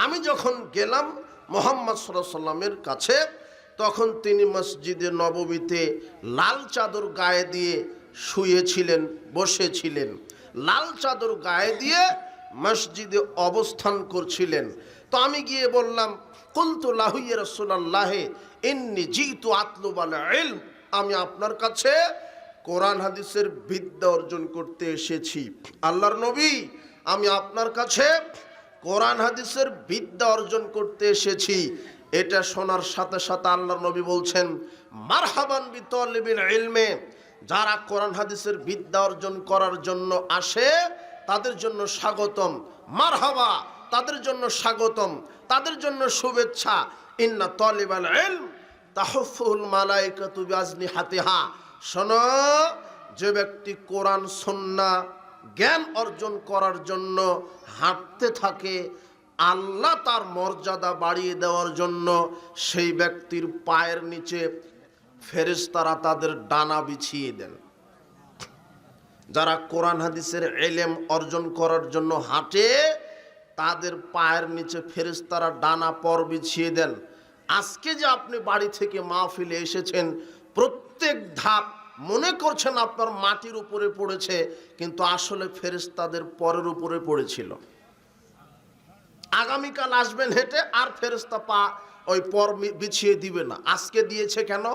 আমি যখন গেলাম মুহাম্মদ সাল্লাল্লাহু আলাইহি সাল্লামের কাছে, তখন তিনি মসজিদে নববীতে লাল চাদর গায়ে দিয়ে শুয়েছিলেন, বসেছিলেন, লাল চাদর গায়ে দিয়ে মসজিদে অবস্থান করছিলেন। তো আমি গিয়ে বললাম, কুলতু লাহু ইয়া রাসূলুল্লাহ ইন্নী জিতু আতলুবাল ইলম, আমি আপনার কাছে কোরআন হাদিসের বিদ্যা অর্জন করতে এসেছি। আল্লাহর নবী, আমি আপনার কাছে কোরআন হাদিসের বিদ্যা অর্জন করতে এসেছি। এটা শোনার সাথে সাথে আল্লাহর নবী বলছেন, মারহাবান বিতালিবিল ইলমে, যারা কোরআন হাদিসের বিদ্যা অর্জন করার জন্য আসে তাদের জন্য স্বাগতম, মারহাবা, তাদের জন্য স্বাগতম, তাদের জন্য শুভেচ্ছা। ইন্না তালিবাল ইলম তাহুফুল মালাইকাতু বিআজনিহাতিহা, শোনো, যে ব্যক্তি কোরআন সুন্নাহ জ্ঞান অর্জন করার জন্য হাঁটতে থাকে, আল্লাহ তার মর্যাদা বাড়িয়ে দেওয়ার জন্য সেই ব্যক্তির পায়ের নিচে ফেরেশতারা তাদের ডানা বিছিয়ে দেন। যারা কোরআন হাদিসের ইলম অর্জন করার জন্য হাঁটে, তাদের পায়ের নিচে ফেরেশতারা ডানা পর বিছিয়ে দেন। আজকে যে আপনি বাড়ি থেকে মাহফিলে এসেছেন, প্রত্যেক ধাপ মনে করছেন আপনার মাটির উপরে পড়েছে, কিন্তু আসলে ফেরেশতাদের পরের উপরে পড়েছিল। আগামীকাল আসবেন হেঁটে, আর ফেরেশতা পা ওই পর বিছিয়ে দিবে না। আজকে দিয়েছে কেন?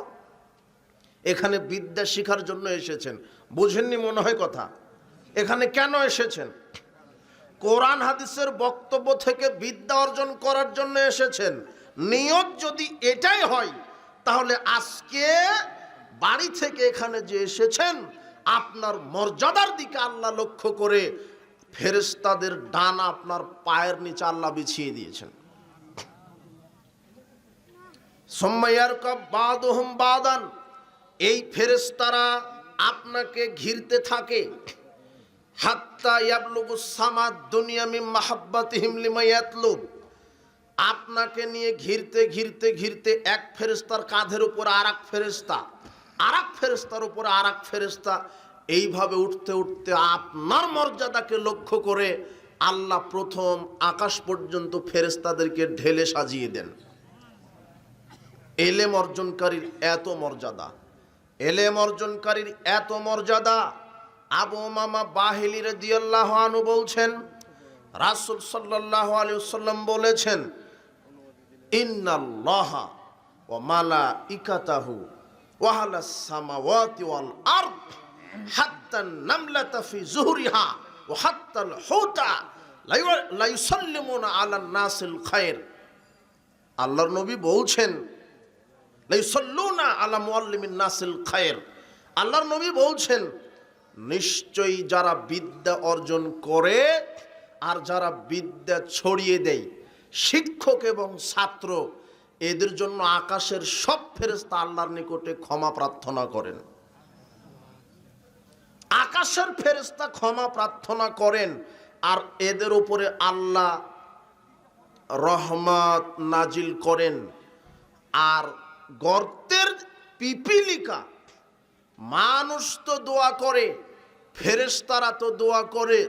এখানে বিদ্যা শিখার জন্য এসেছেন। বুঝেননি মনে হয় কথা? এখানে কেন এসেছেন? কোরআন হাদিসের বক্তব্য থেকে বিদ্যা অর্জন করার জন্য এসেছেন। নিয়ত যদি এটাই হয়, তাহলে আজকে বাড়ি থেকে এখানে যে এসেছেন, আপনার মর্যাদার দিকে আল্লাহ লক্ষ্য করে ফেরেশতাদের ডানা আপনার পায়ের নিচে আল্লাহ বিছিয়ে দিয়েছেন। সুম্মায়ারকাব বাদুহুম বাদান, এই ফেরেশতারা আপনাকে ঘিরতে থাকে। হাত্তা ইয়াবলুগুস সামাদ দুনিয়া মিন মাহাব্বাতিহিম লিমা ইয়াতলুব, আপনাকে নিয়ে ঘিরতে ঘিরতে ঘিরতে এক ফেরেশতার কাঁধের উপর আরেক ফেরেশতা, আরেক ফেরেশতার উপর আরেক ফেরেশতা, এইভাবে উঠতে উঠতে আপনার মর্যাদাকে লক্ষ্য করে আল্লাহ প্রথম আকাশ পর্যন্ত ফেরেশতাদেরকে ঢেলে সাজিয়ে দেন। ইলম অর্জনকারীর এত মর্যাদা, ইলম অর্জনকারীর এত মর্যাদা। আবু উমামা বাহিলি রাদিয়াল্লাহু আনহু বলছেন, রাসূল সাল্লাল্লাহু আলাইহি ওয়াসাল্লাম বলেছেন, ইন্নাল্লাহা ওয়া মালাইকাতাহু ওয়া আহলাস সামাওয়াতি ওয়াল আরদ হাত্তা নামলাতা ফি যুহরিহা ওয়া হাত্তাল হুতা লা ইউসাল্লিমুনা আলান নাসিল খায়র। আল্লাহর নবী বলছেন, লা ইউসাল্লুনা আলা মুআল্লিমিন নাসিল খায়র। আল্লাহর নবী বলছেন, নিশ্চয়ই যারা বিদ্যা অর্জন করে আর যারা বিদ্যা ছড়িয়ে দেয়, শিক্ষক এবং ছাত্র, এদের জন্য আকাশের সব ফেরেশতা আল্লাহর নিকটে ক্ষমা প্রার্থনা করেন। আকাশের ফেরেশতা ক্ষমা প্রার্থনা করেন, আর এদের উপরে আল্লাহ রহমত নাজিল করেন। আর গর্তের পিপিলিকা, মানুষ তো দোয়া করে, ফেরেশতারা তো দোয়া করে,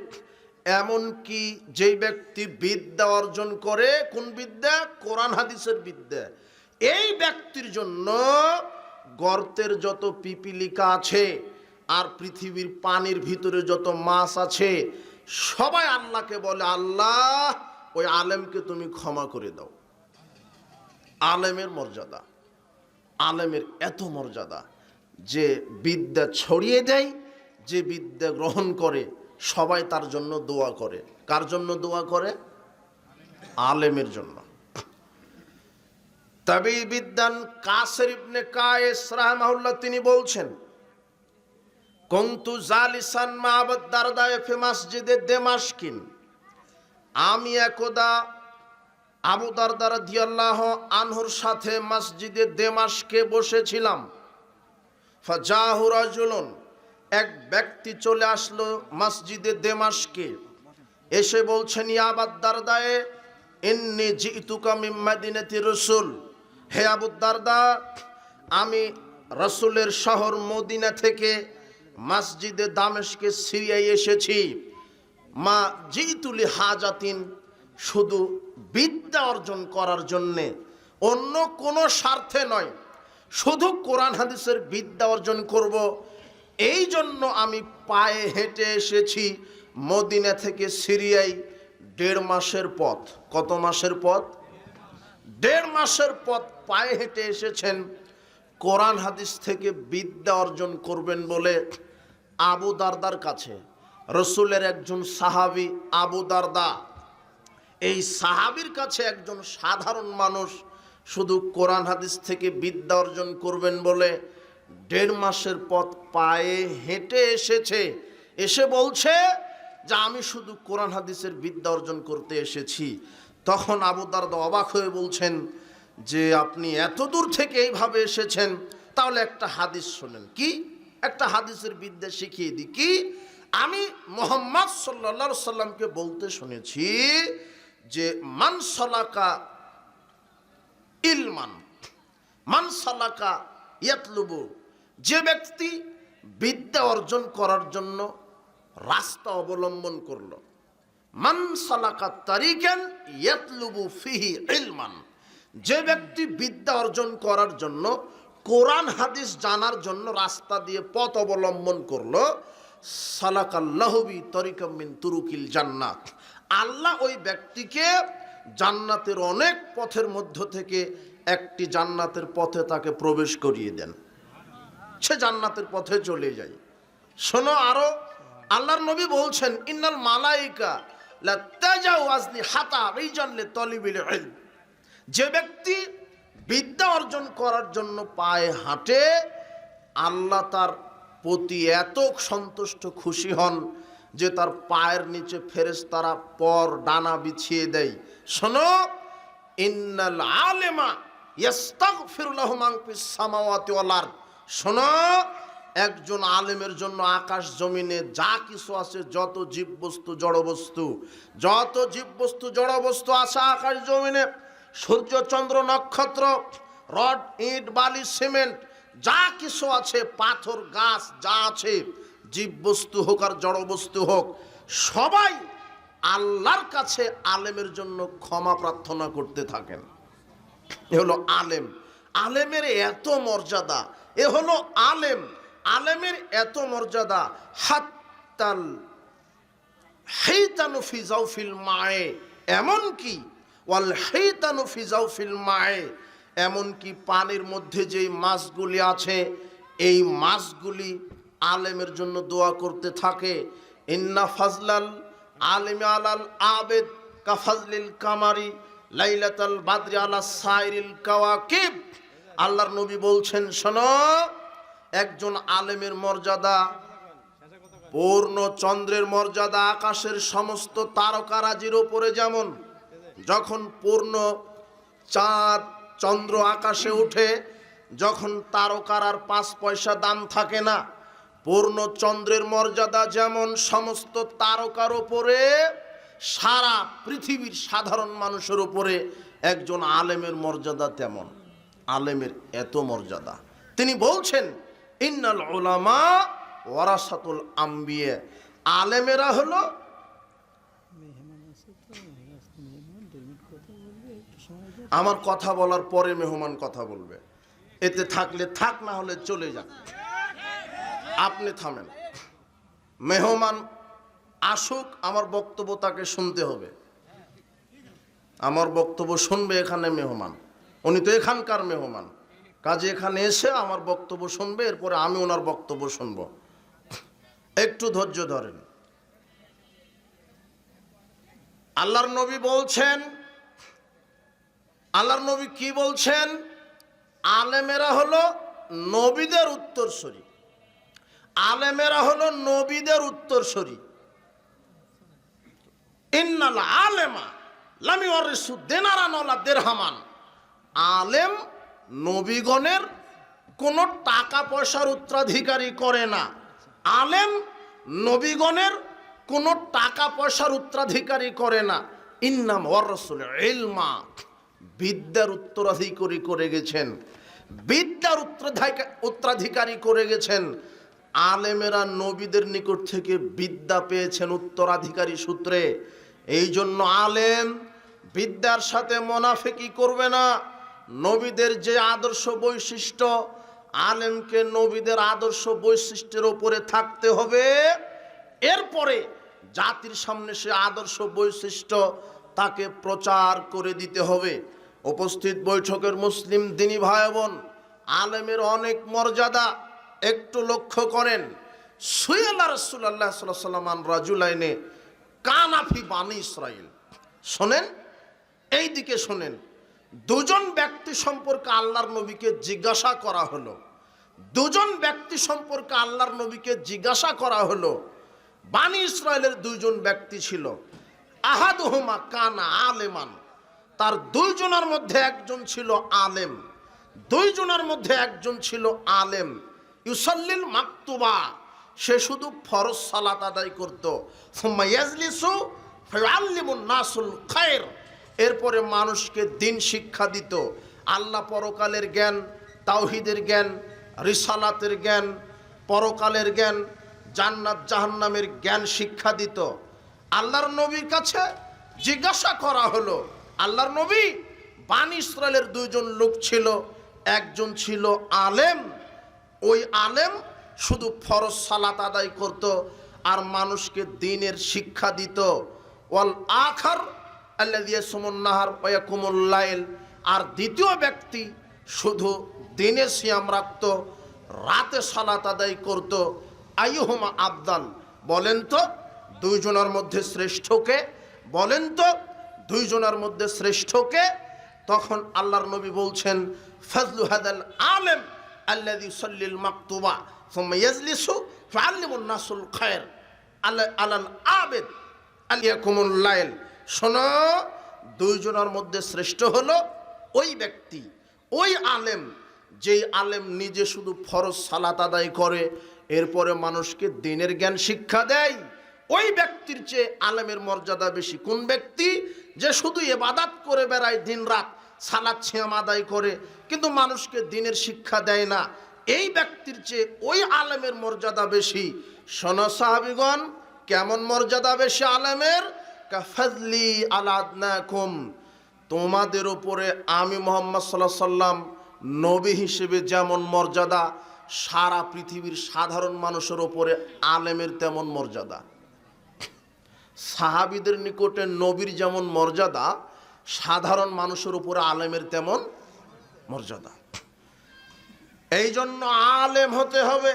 এমনকি যেই ব্যক্তি বিদ্যা অর্জন করে, কোন বিদ্যা? কোরআন হাদিসের বিদ্যা, এই ব্যক্তির জন্য গর্তের যত পিপিলিকা আছে আর পৃথিবীর পানির ভিতরে যত মাছ আছে, সবাই আল্লাহকে বলে, আল্লাহ ওই আলেমকে তুমি ক্ষমা করে দাও। আলেমের মর্যাদা, আলেমের এত মর্যাদা যে বিদ্যা ছড়িয়ে দেয়, যে বিদ্যা গ্রহণ করে, সবাই তার জন্য দোয়া করে। কার জন্য দোয়া করে? আলেমের জন্য। তাবি বিদ্যান কাসির ইবনে কায়েস রাহিমাহুল্লাহ তিনি বলছেন, কুনতু জালিসান মা আবু দারদা ফি মসজিদে দামাশকিন, আমি একদা আবু দারদা রাদিয়াল্লাহু আনহুর সাথে মসজিদে দামাশকে বসেছিলাম। ফাজাহু রাজুলুন, এক ব্যক্তি চলে আসলো মসজিদে দামাশকে, এসে বলছেন, ইয়া আবু দারদা ইন্নী জিতুকা মিন মাদিনাতি রাসূল, হে আবু দারদা, আমি রাসূলের শহর মদিনা থেকে মসজিদে দামেশকে সিরিয়ায় এসেছি। মা জিতুলি হাজাতিন শুধু বিদ্যা অর্জন করার জন্যে, অন্য কোনো স্বার্থে নয়, শুধু কোরআন হাদিসের বিদ্যা অর্জন করব, এই জন্য আমি পায়ে হেঁটে এসেছি মদিনা থেকে সিরিয়ায় 1.5 মাসের পথ। কত মাসের পথ? 1.5 মাসের পথ পায়ে হেঁটে এসেছেন কোরআন হাদিস থেকে বিদ্যা অর্জন করবেন বলে। আবু দারদার কাছে, রসুলের একজন সাহাবী আবু দারদা, এই সাহাবীর কাছে একজন সাধারণ মানুষ শুধু কোরআন হাদিস থেকে বিদ্যা অর্জন করবেন বলে 1.5 মাসের পথ পায়ে হেঁটে এসেছে। এসে বলছে যে আমি শুধু কোরআন হাদিসের বিদ্যা অর্জন করতে এসেছি। তখন আবু দারদা অবাক হয়ে বলছেন যে আপনি এত দূর থেকে এইভাবে এসেছেন, তাহলে একটা হাদিস শোনেন। কি? একটা হাদিসের বিদ্যা শিখিয়ে দিই। কি? আমি মুহাম্মদ সাল্লাল্লাহু আলাইহি সাল্লামকে বলতে শুনেছি যে মান সালাকা ইলমান মান সালাকা ইয়াতলুবু, যে ব্যক্তি বিদ্যা অর্জন করার জন্য রাস্তা অবলম্বন করলো, মান সালাকা তারিকান ইয়াতলুবু ফিহি ইলমান, যে ব্যক্তি বিদ্যা অর্জন করার জন্য কোরআন হাদিস জানার জন্য রাস্তা দিয়ে পথ অবলম্বন করলো, সালাকাল্লাহু বি তরিকাম মিন তুরুকিল জান্নাত, আল্লাহ ওই ব্যক্তিকে জান্নাতের অনেক পথের মধ্য থেকে একটি জান্নাতের পথে তাকে প্রবেশ করিয়ে দেন, সে জান্নাতের পথে চলে যায়। শোনো আরো, আল্লাহর নবী বলছেন ইন্নাল মালাইকা লা তাজাওয়াজ লি হাতা রিজাল লি তালিবিল ইলম, যে ব্যক্তি বিদ্যা অর্জন করার জন্য পায়ে হাঁটে, আল্লাহ তার প্রতি এত সন্তুষ্ট খুশি হন যে তার পায়ের নিচে ফেরেশতারা পর ডানা বিছিয়ে দেয়। শোনো, ইন্নাল আলেমা ইস্তাগফিরু লাহু মান ফিস সামাওয়াতি ওয়াল আরদ, শোনো, একজন আলেমের জন্য আকাশ জমিনে যা কিছু আছে, যত জীববস্তু জড়বস্তু, যত জীববস্তু জড়বস্তু আছে আকাশ জমিনে, সূর্য চন্দ্র নক্ষত্র, রড ইট বালি সিমেন্ট, যা কিছু আছে, পাথর গাছ যা আছে, জীববস্তু হোক আর জড়বস্তু হোক, সবাই আল্লাহর কাছে আলেমের জন্য ক্ষমা প্রার্থনা করতে থাকেন। এ হলো আলেম। আলেমের এত মর্যাদা, এ হলো আলেম। আলেমের এত মর্যাদা, হাত্তাল হাইতানু ফি জাওফিল মায়ে, এমন কি ওয়াল হাইতানু ফি জাওফিল মায়ে, এমন কি পানির মধ্যে যেই মাছগুলি আছে, এই মাছগুলি আলেমের জন্য দোয়া করতে থাকে। ইন্না ফাজলাল আলিমি আলাল আবেদ কাফাজলিল কামারি লাইলাতাল বাদরি আলা সাইরিল কাওয়াকিব, আল্লাহর নবী বলছেন শোনো, একজন আলেমের মর্যাদা পূর্ণ চন্দ্রের মর্যাদা আকাশের সমস্ত তারকারাজির উপরে যেমন, যখন পূর্ণ চাঁদ চন্দ্র আকাশে উঠে, যখন তারকার আর 5 পয়সা দাম থাকে না, পূর্ণ চন্দ্রের মর্যাদা যেমন সমস্ত তারকার উপরে, সারা পৃথিবীর সাধারণ মানুষের উপরে একজন আলেমের মর্যাদা তেমন। আলেমের এত মর্যাদা, তিনি বলছেন ইন্নাল উলামা ওয়ারাসাতুল আম্বিয়া, আলেমেরা হলো, আমার কথা বলার পরে মেহমান কথা বলবে, এতে থাকলে থাক, না হলে চলে যাক, আপনি থামেন। মেহমান আসুক, আমার বক্তব্য তাকে শুনতে হবে, আমার বক্তব্য শুনবে এখানে মেহমান, উনি তো এখানকার মেহমান, কাজে এখানে এসে আমার বক্তব্য শুনবে, এরপরে আমি ওনার বক্তব্য শুনব। একটু ধৈর্য ধরেন। আল্লাহর নবী বলছেন, আল্লাহর নবী কি বলছেন? আলেমেরা হলো নবীদের উত্তরসূরি, আলেমেরা হলো নবীদের উত্তরসূরি। ইন্নাল আলেমা লাম ইওয়ারিসু দিনারান ওয়ালা দিরহামান, আলেম নবীগণের কোনো টাকা পয়সার উত্তরাধিকারী করে না, আলেম নবীগণের কোনো টাকা পয়সার উত্তরাধিকারী করে না। ইন্নাম ওয়ারাসুল ইলমা, বিদ্যার উত্তরাধিকারী করে গেছেন, বিদ্যার উত্তরাধিকারী করে গেছেন। আলেমেরা নবীদের নিকট থেকে বিদ্যা পেয়েছেন উত্তরাধিকারী সূত্রে। এই জন্য আলেম বিদ্যার সাথে মুনাফিকি করবে না। নবীদের যে আদর্শ বৈশিষ্ট্য, আলেমকে নবীদের আদর্শ বৈশিষ্ট্যের উপরে থাকতে হবে, এরপরে জাতির সামনে সে আদর্শ বৈশিষ্ট্য তাকে প্রচার করে দিতে হবে। উপস্থিত বৈঠকের মুসলিম দিনী ভাই বোন, আলেমের অনেক মর্যাদা। একটু লক্ষ্য করেন, সুয়েলা রাসূলুল্লাহ সাল্লাল্লাহু আলাইহি ওয়াসাল্লাম রাজুলাইনে কানাফি বানি ইসরাইল। শোনেন, এই দিকে শোনেন, দুজন ব্যক্তি সম্পর্কে আল্লাহর নবীকে জিজ্ঞাসা করা হলো। দুজন ব্যক্তি সম্পর্কে আল্লাহর নবীকে জিজ্ঞাসা করা হলো। বানি ইসরায়েলের দুইজন ব্যক্তি ছিল। আহাদুহুমা কানা আলেমান, তার দুইজনের মধ্যে একজন ছিল আলেম। দুইজনের মধ্যে একজন ছিল আলেম। ইউসাল্লিল মাকতুবা, সে শুধু ফরজ সালাত আদায় করত। সুম্মা ইয়াজলিসু ফায়ুআল্লিমুন নাসুল খায়র, এরপরে মানুষকে দিন শিক্ষা দিত। আল্লাহ পরকালের জ্ঞান, তাওহীদের জ্ঞান, রিসালাতের জ্ঞান, পরকালের জ্ঞান, জান্নাত জাহান্নামের জ্ঞান শিক্ষা দিত। আল্লাহর নবীর কাছে জিজ্ঞাসা করা হলো, আল্লাহর নবী, বানি ইসরায়েলের দুইজন লোক ছিল, একজন ছিল আলেম, ওই আলেম শুধু ফরজ সালাত আদায় করত আর মানুষকে দ্বীনের শিক্ষা দিত। ওয়াল আখার আল্লাযী ইয়াসুমুন নাহার ওয়া ইয়াকুমুল লাইল, আর দ্বিতীয় ব্যক্তি শুধু দিনে সিয়াম রাখত, রাতে সালাত আদায় করত। আইয়ুহুমা আফদাল, বলেন তো দুইজনের মধ্যে শ্রেষ্ঠকে? বলেন তো দুইজনের মধ্যে শ্রেষ্ঠকে? তখন আল্লাহর নবী বলছেন, ফাজলু হাদাল আলেম আল্লাযী ইউসাল্লিল মাকতুবা সুম্মা ইয়াজলিসু ফাআল্লিমুন নাসুল খায়র আলাল আবেদ আলিয়াকুমুল লাইল। শোনো, দুইজনের মধ্যে শ্রেষ্ঠ হলো ওই ব্যক্তি, ওই আলেম, যেই আলেম নিজে শুধু ফরজ সালাত আদায় করে, এরপরে মানুষকে দ্বীনের জ্ঞান শিক্ষা দেয়। ওই ব্যক্তির চেয়ে আলেমের মর্যাদা বেশি। কোন ব্যক্তি? যে শুধু ইবাদত করে বেড়ায়, দিন রাত সালাত সিয়াম আদায় করে, কিন্তু মানুষকে দ্বীনের শিক্ষা দেয় না, এই ব্যক্তির চেয়ে ওই আলেমের মর্যাদা বেশি। শোনো সাহাবীগণ, কেমন মর্যাদা বেশি আলেমের? কাফাজলি আলা আদনাকুম, তোমাদের উপরে আমি মুহাম্মদ সাল্লাল্লাহু আলাইহি সাল্লাম নবী হিসেবে যেমন মর্যাদা, সারা পৃথিবীর সাধারণ মানুষের উপরে আলেমের তেমন মর্যাদা। সাহাবীদের নিকটে নবীর যেমন মর্যাদা, সাধারণ মানুষের উপরে আলেমের তেমন মর্যাদা। এই জন্য আলেম হতে হবে,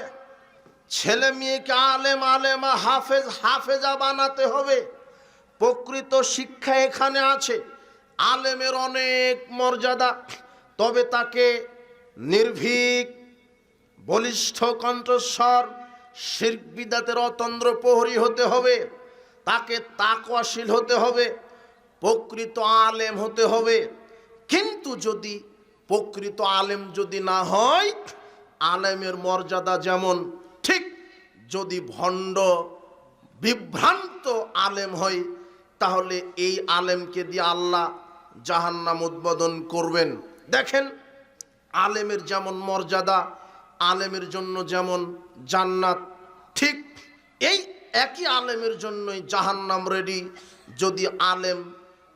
ছেলে মেয়েকে আলেম, আলেমা, হাফেজ, হাফেজা বানাতে হবে। প্রকৃত শিক্ষা এখানে আছে। আলেমের অনেক মর্যাদা, তবে তাকে নির্ভীক, বলিষ্ঠ কণ্ঠস্বর, শিরক বিদআতের অতন্দ্র প্রহরী হতে হবে, তাকে তাকওয়াশীল হতে হবে, প্রকৃত আলেম হতে হবে। কিন্তু যদি প্রকৃত আলেম যদি না হয়, আলেমের মর্যাদা যেমন, ঠিক যদি ভণ্ড বিভ্রান্ত আলেম হয়, তাহলে এই আলেমকে দিয়ে আল্লাহ জাহান্নাম উদ্বোধন করবেন। দেখেন, আলেমের যেমন মর্যাদা, আলেমের জন্য যেমন জান্নাত, ঠিক এই একই আলেমের জন্যই জাহান্নাম রেডি। যদি আলেম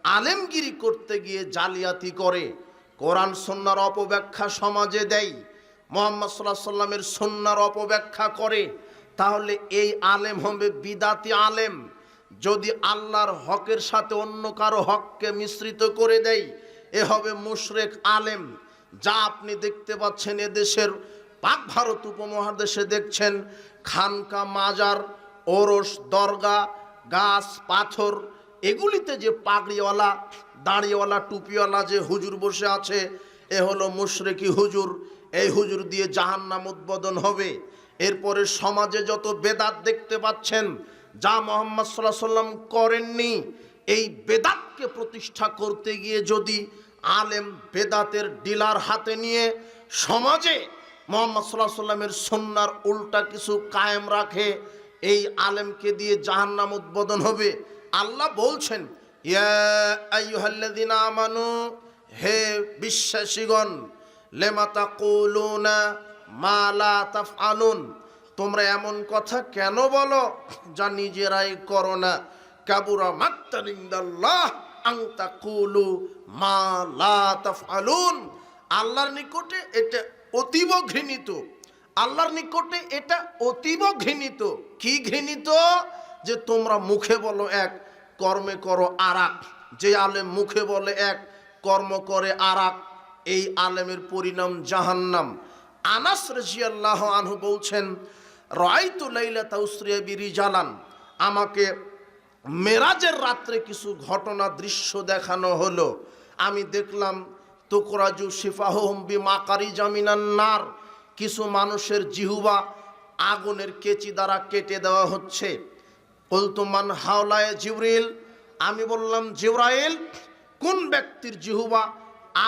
আলেমগিরি করতে গিয়ে জালিয়াতি করে, কোরআন সুন্নাহর অপব্যাখ্যা সমাজে দেয়, মুহাম্মদ সাল্লাল্লাহু আলাইহি সাল্লামের সুন্নাহর অপব্যাখ্যা করে, তাহলে এই আলেম হবে বিদাতি আলেম। যদি আল্লাহর হকের সাথে অন্য কারো হককে মিশ্রিত করে দেয়, এ হবে মুশরিক আলেম। যা আপনি দেখতে পাচ্ছেন এদেশের পাক ভারত উপমহাদেশে দেখছেন, খানকা, মাজার, ওরস, দরগা, গাছ, পাথর, এগুলিতে যে পাগড়িওয়ালা, দাড়িওয়ালা, টুপিওয়ালা যে হুজুর বসে আছে, এ হলো মুশরিকি হুজুর। এই হুজুর দিয়ে জাহান্নাম উদ্বোধন হবে। এরপরে সমাজে যত বেদাত দেখতে পাচ্ছেন, যা মুহাম্মদ সাল্লাল্লাহু আলাইহি সাল্লাম করেননি, এই বেদাতকে প্রতিষ্ঠা করতে গিয়ে যদি আলেম বেদাতের ডিলার হাতে নিয়ে সমাজে মুহাম্মদ সাল্লাল্লাহু আলাইহি সাল্লামের সুন্নাহর উল্টা কিছু কায়েম রাখে, এই আলেমকে দিয়ে জাহান্নাম উদ্বোধন হবে। আল্লাহ বলছেন, ইয়া আইয়ুহাল্লাযীনা আমানু, হে বিশ্বাসীগণ, লিমা তাকুলুনা মা লা তাফআলুন, তোমরা এমন কথা কেন বলো যা নিজেরাই করো না। কাবুরা মাকতান ইনদাল্লাহ আন তাকুলু মা লা তাফআলুন। আল্লাহর নিকটে এটা অতীব ঘৃণিত, আল্লাহর নিকটে এটা অতীব ঘৃণিত। কি ঘৃণিত? যে তোমরা মুখে বলো এক, কর্মে করো আরাক। যে আলেম মুখে বলে এক, কর্ম করে আরাক, এই আলেমের পরিণাম জাহান্নাম। আনাস রাদিয়াল্লাহু আনহু বলছেন, রাআইতু লাইলাতা উসরিয়া বিরিজালান, আমাকে মেরাজের রাত্রে কিছু ঘটনা দৃশ্য দেখানো হলো। আমি দেখলাম তুকরাজু শিফাহুম বিমাকারিজা মিনান নার, কিছু মানুষের জিহ্বা আগুনের কেচি দ্বারা কেটে দেওয়া হচ্ছে। বলতো মান হাওলায়ে জিবরিল, আমি বললাম জিবরাইল, কোন ব্যক্তির জিহ্বা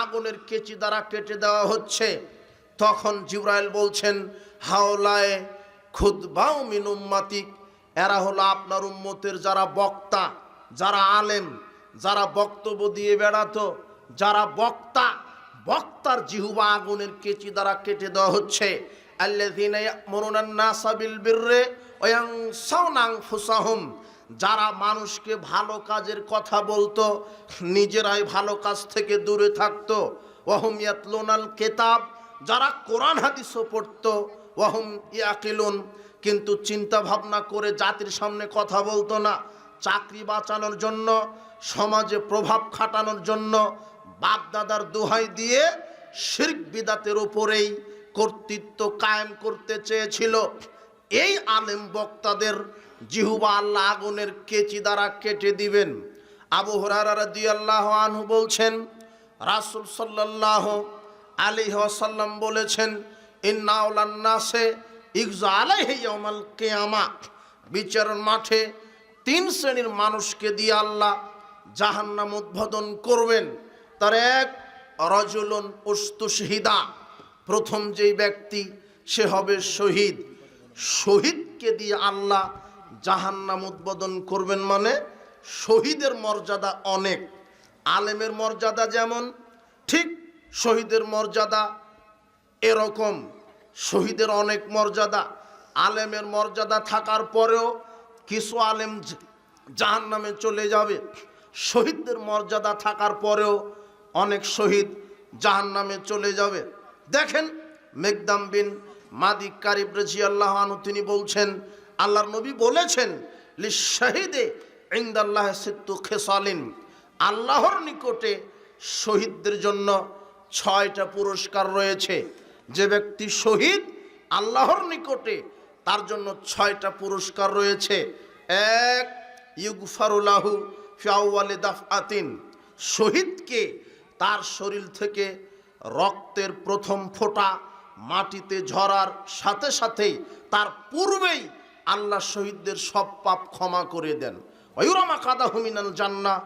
আগুনের কেচি দ্বারা কেটে দেওয়া হচ্ছে? তখন জিবরাইল বলছেন, হাওলায়ে খুতবাউ মিন উম্মাতিক, এরা হলো আপনার উম্মতের যারা বক্তা, যারা আলেম, যারা বক্তব্য দিয়ে বেড়াতো, যারা বক্তা, বক্তার জিহ্বা আগুনের কেচি দ্বারা কেটে দেওয়া হচ্ছে। আল্লাযীনা ইয়া'মুরুনা আন-নাসা বিল বিররি ওয়া ইয়ানসাউনা আনফুসাহুম, যারা মানুষকে ভালো কাজের কথা বলতো, নিজেরাই ভালো কাজ থেকে দূরে থাকতো। ওয়া হুম ইয়াতলুনাল কিতাব, যারা কোরআন হাদিসও পড়তো। ওয়া হুম ইয়াকিলুন, কিন্তু চিন্তা ভাবনা করে জাতির সামনে কথা বলতো না। চাকরি বাঁচানোর জন্য, সমাজে প্রভাব খাটানোর জন্য বাপ দাদার দোহাই দিয়ে শিরক বিদাতের উপরেই কর্তৃত্ব কায়েম করতে চেয়েছিল। এই আলেম বক্তাদের জিহ্বা আল্লাহ আগুনের কেচি দ্বারা কেটে দিবেন। আবু হুরায়রা রাদিয়াল্লাহু আনহু বলছেন, রাসূল সাল্লাল্লাহু আলাইহি ওয়াসাল্লাম বলেছেন, ইন্না আওলান নাসে ইগজা আলাইহি ইয়াউমাল কিয়ামা, বিচারের মাঠে তিন শ্রেণীর মানুষকে দিয়ে আল্লাহ জাহান্নাম উদ্বোধন করবেন। তার এক, রাজুলুন উস্তুশহিদা, প্রথম যেই ব্যক্তি সে হবে শহীদ। শহীদকে দিয়ে আল্লাহ জাহান্নাম উদ্বোধন করবেন। মানে শহীদের মর্যাদা অনেক। আলেমের মর্যাদা যেমন, ঠিক শহীদের মর্যাদা এরকম। শহীদের অনেক মর্যাদা। আলেমের মর্যাদা থাকার পরেও কিছু আলেম জাহান্নামে চলে যাবে। শহীদদের মর্যাদা থাকার পরেও অনেক শহীদ জাহান্নামে চলে যাবে। দেখেন মেকদাম বিন মাদি কারিব রাদিয়াল্লাহু আনহু তিনি বলছেন, আল্লাহর নবী বলেছেন, লিশাহিদে ইনদাল্লাহি সিত্তু খিসালিন, আল্লাহর নিকটে শহীদদের জন্য 6টা পুরস্কার রয়েছে। যে ব্যক্তি শহীদ, আল্লাহর নিকটে তার জন্য 6টা পুরস্কার রয়েছে। এক, ইউগফারু লাহু ফি আউয়ালি দাফআতিন, শহীদকে তার শরীর থেকে রক্তের প্রথম ফোঁটা মাটিতে ঝরার সাথে সাথেই তার পূর্বেই আল্লাহ শহীদদের সব পাপ ক্ষমা করে দেন। ওয়ায়ুরামা কাদাহু মিনাল জান্নাহ,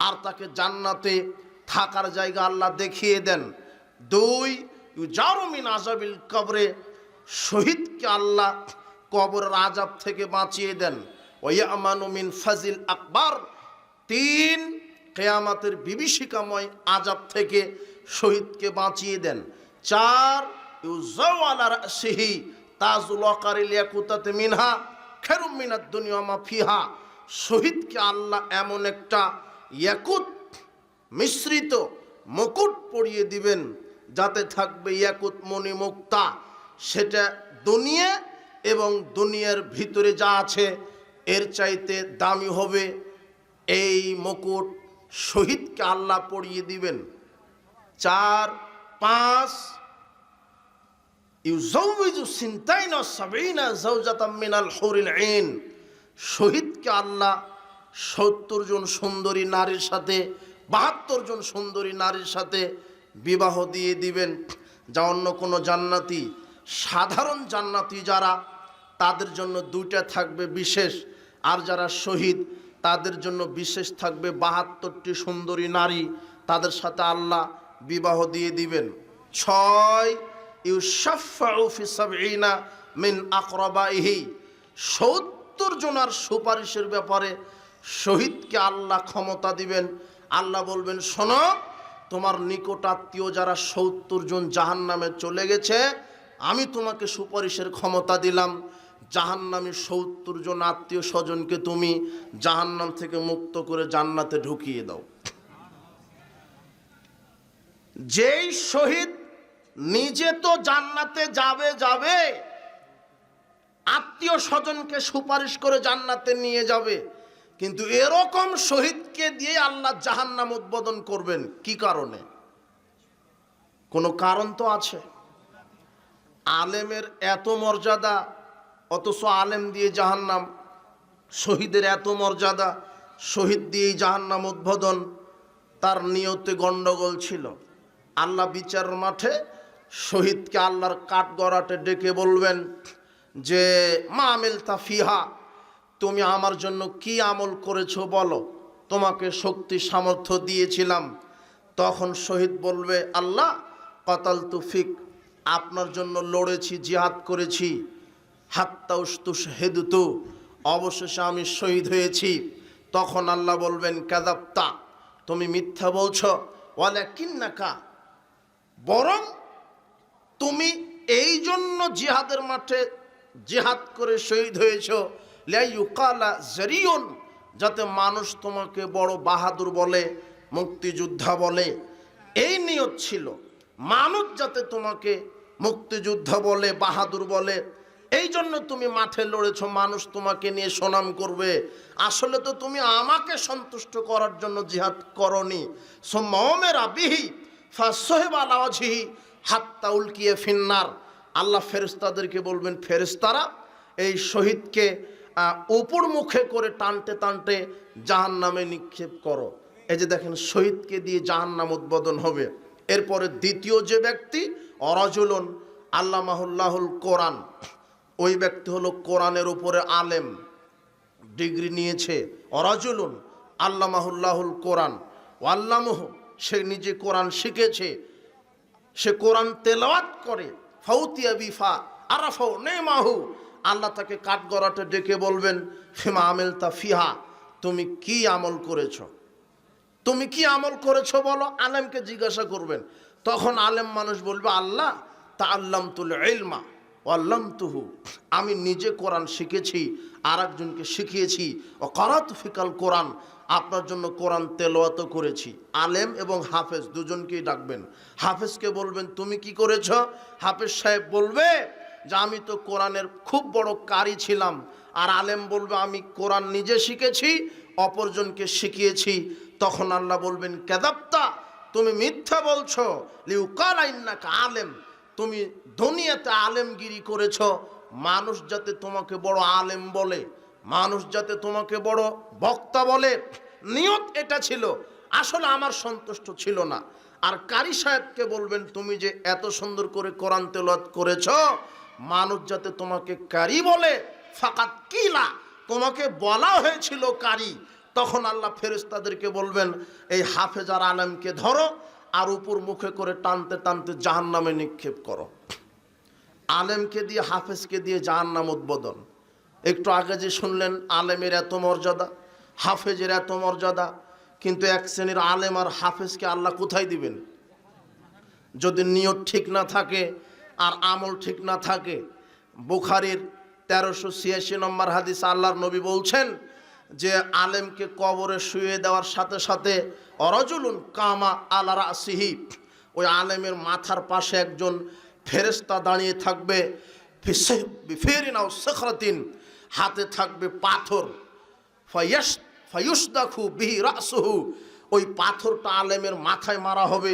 আর তাকে জান্নাতে থাকার জায়গা আল্লাহ দেখিয়ে দেন। 2, ইউজারু মিন আযাবিল কবরে, শহীদকে আল্লাহ কবরের আযাব থেকে বাঁচিয়ে দেন। ওয়ায়ামানু মিন ফাজিল আকবার, 3, কিয়ামতের বিভীষিকাময় আযাব থেকে শহীদকে বাঁচিয়ে দেন। 4, ইউযাউ আলা রাসিহি তাজুল ওয়াকারিল ইয়াকুতাতি মিনহা খায়রুম মিনাদ দুনিয়া মা ফিহা, শহীদকে আল্লাহ এমন একটা ইয়াকুত মিশ্রিত মুকুট পরিয়ে দিবেন যাতে থাকবে ইয়াকুত মণি মুক্তা, সেটা দুনিয়া এবং দুনিয়ার ভিতরে যা আছে এর চাইতে দামি হবে। এই মুকুট শহীদকে আল্লাহ পরিয়ে দিবেন। 4, 5, ইউজাউযু সিনতাইনা সাবিনা যাওজাতাম মিনাল হুরিল আইন, শহীদকে আল্লাহ 70 জন সুন্দরী নারীর সাথে 72 জন সুন্দরী নারীর সাথে বিবাহ দিয়ে দিবেন। যা অন্য কোনো জান্নাতি, সাধারণ জান্নাতি যারা, তাদের জন্য 2টা থাকবে বিশেষ, আর যারা শহীদ তাদের জন্য বিশেষ থাকবে 72টি সুন্দরী নারী, তাদের সাথে আল্লাহ বিবাহ দিয়ে দিবেন। 6, ইউশাফাউ ফি সাবঈনা মিন আকরাবাইহি, 70 জনার সুপারিশের ব্যাপারে শহীদকে আল্লাহ ক্ষমতা দিবেন। আল্লাহ বলবেন, শোনো, তোমার নিকট আত্মীয় যারা 70 জন জাহান্নামে চলে গেছে, আমি তোমাকে সুপারিশের ক্ষমতা দিলাম। জাহান্নামী 70 জন আত্মীয় স্বজনকে তুমি জাহান্নাম থেকে মুক্ত করে জান্নাতে ঢুকিয়ে দাও। যেই শহীদ নিজে তো জান্নাতে যাবে, আত্মীয় স্বজনকে সুপারিশ করে জান্নাতে নিয়ে যাবে, কিন্তু এরকম শহীদকে দিয়ে আল্লাহ জাহান্নাম উদ্বোধন করবেন কি কারণে? কোনো কারণ তো আছে। আলেমের এত মর্যাদা, অথচ আলেম দিয়ে জাহান্নাম। শহীদের এত মর্যাদা, শহীদ দিয়েই জাহান্নাম উদ্বোধন। তার নিয়তে গন্ডগোল ছিল। আল্লাহ বিচার মাঠে শহীদকে আল্লাহর কাঠগড়াটে ডেকে বলবেন যে মা আমিলতা ফিহা, তুমি আমার জন্য কি আমল করেছো বলো, তোমাকে শক্তি সামর্থ্য দিয়েছিলাম। তখন শহীদ বলবে আল্লাহ কাতালতু ফিক, আপনার জন্য লড়েছি, জিহাদ করেছি। হাত্তা উস্তুশহিদতু, অবশেষে আমি শহীদ হয়েছি। তখন আল্লাহ বলবেন কাযাবতা, তুমি মিথ্যা বলছো। ওয়ালাকিন্নাকা, বরং তুমি এই জন্য জিহাদের মাঠে জিহাদ করে শহীদ হয়েছ লিয়ায়ুকালা জারিয়ুন, যাতে মানুষ তোমাকে বড় বাহাদুর বলে, মুক্তিযোদ্ধা বলে। এই নিয়ত ছিল, মানুষ যাতে তোমাকে মুক্তিযোদ্ধা বলে, বাহাদুর বলে। এই জন্য তুমি মাঠে লড়েছ, মানুষ তোমাকে নিয়ে সুনাম করবে। আসলে তো তুমি আমাকে সন্তুষ্ট করার জন্য জিহাদ করনি। সুম্মা বিহি ফাসহিবা আলা ওয়াজহিহি হাত্তা উলকিয়া ফিন্নার। আল্লাহ ফেরেশতাদেরকে বলবেন, ফেরেশতারা এই শহীদকে উপর মুখে করে টানতে টানতে জাহান্নামে নিক্ষেপ করো। এই যে দেখেন, শহীদকে দিয়ে জাহান্নাম উদ্বোধন হবে। এরপরে দ্বিতীয় যে ব্যক্তি, অরাজুলুন আল্লামাহুল্লাহুল কোরআন, ওই ব্যক্তি হলো কোরআনের উপরে আলেম, ডিগ্রি নিয়েছে। অরাজুলুন আল্লামাহুল্লাহুল কোরআন ওয়াল্লামুহু, সে নিজে কোরআন শিখেছে, সে কোরআন তেলাওয়াত করে। ফাউতিয়া বিফা আরাফাউ নেমাহু, আল্লাহ তাকে কাঠগড়াটে ডেকে বলবেন ফিমা আমিলতা ফিহা, তুমি কি আমল করেছো, তুমি কি আমল করেছো বলো। আলেমকে জিজ্ঞাসা করবেন। তখন আলেম মানুষ বলবে আল্লাহ তাআল্লামতুল ইলমা ওয়াল্লামতুহু, আমি নিজে কোরআন শিখেছি, আর একজনকে শিখিয়েছি। ও কারাতু ফিকাল কোরআন, আপনার জন্য কোরআন তেলাওয়াত করেছি। আলেম এবং হাফেজ দুজনকেই ডাকবেন। হাফেজকে বলবেন তুমি কি করেছ? হাফেজ সাহেব বলবে যে আমি তো কোরআনের খুব বড় কারি ছিলাম। আর আলেম বলবে আমি কোরআন নিজে শিখেছি, অপরজনকে শিখিয়েছি। তখন আল্লাহ বলবেন কাযাবতা, তুমি মিথ্যা বলছো। লিউকালা ইন্নাকা আলেম, তুমি দুনিয়াতে আলেমগিরি করেছ, মানুষ যাতে তোমাকে বড় আলেম বলে, মানুষ যাতে তোমাকে বড় বক্তা বলে। নিয়ত এটা ছিল, আসলে আমার সন্তুষ্ট ছিল না। আর কারি সাহেবকে বলবেন তুমি যে এত সুন্দর করে কোরআন তেলাওয়াত করেছ, মানুষ যাতে তোমাকে কারি বলে। ফাকাত কিলা, তোমাকে বলা হয়েছিল কারি। তখন আল্লাহ ফেরেশতাদেরকে বলবেন এই হাফেজ আর আলেমকে ধরো, আর উপর মুখে করে টানতে টানতে জাহান্নামে নিক্ষেপ করো। আলেমকে দিয়ে হাফেজকে দিয়ে জাহান্নাম উদ্বোধন। একটু আগে যে শুনলেন আলেমের এত মর্যাদা, হাফেজের এত মর্যাদা, কিন্তু এক শ্রেণীর আলেম আর হাফেজকে আল্লাহ কোথায় দিবেন? যদি নিয়ত ঠিক না থাকে আর আমল ঠিক না থাকে। বুখারীর 1386 নম্বর হাদিস, আল্লাহর নবী বলছেন যে আলেমকে কবরে শুয়ে দেওয়ার সাথে সাথে অরাজুলুন কামা আলা রাসিহি, ওই আলেমের মাথার পাশে একজন ফেরেশতা দাঁড়িয়ে থাকবে। ফিরিনাও সখরাতিন, হাতে থাকবে পাথর। ফায়ুসদাখু বিহি রাসুহু, ওই পাথরটা আলেমের মাথায় মারা হবে,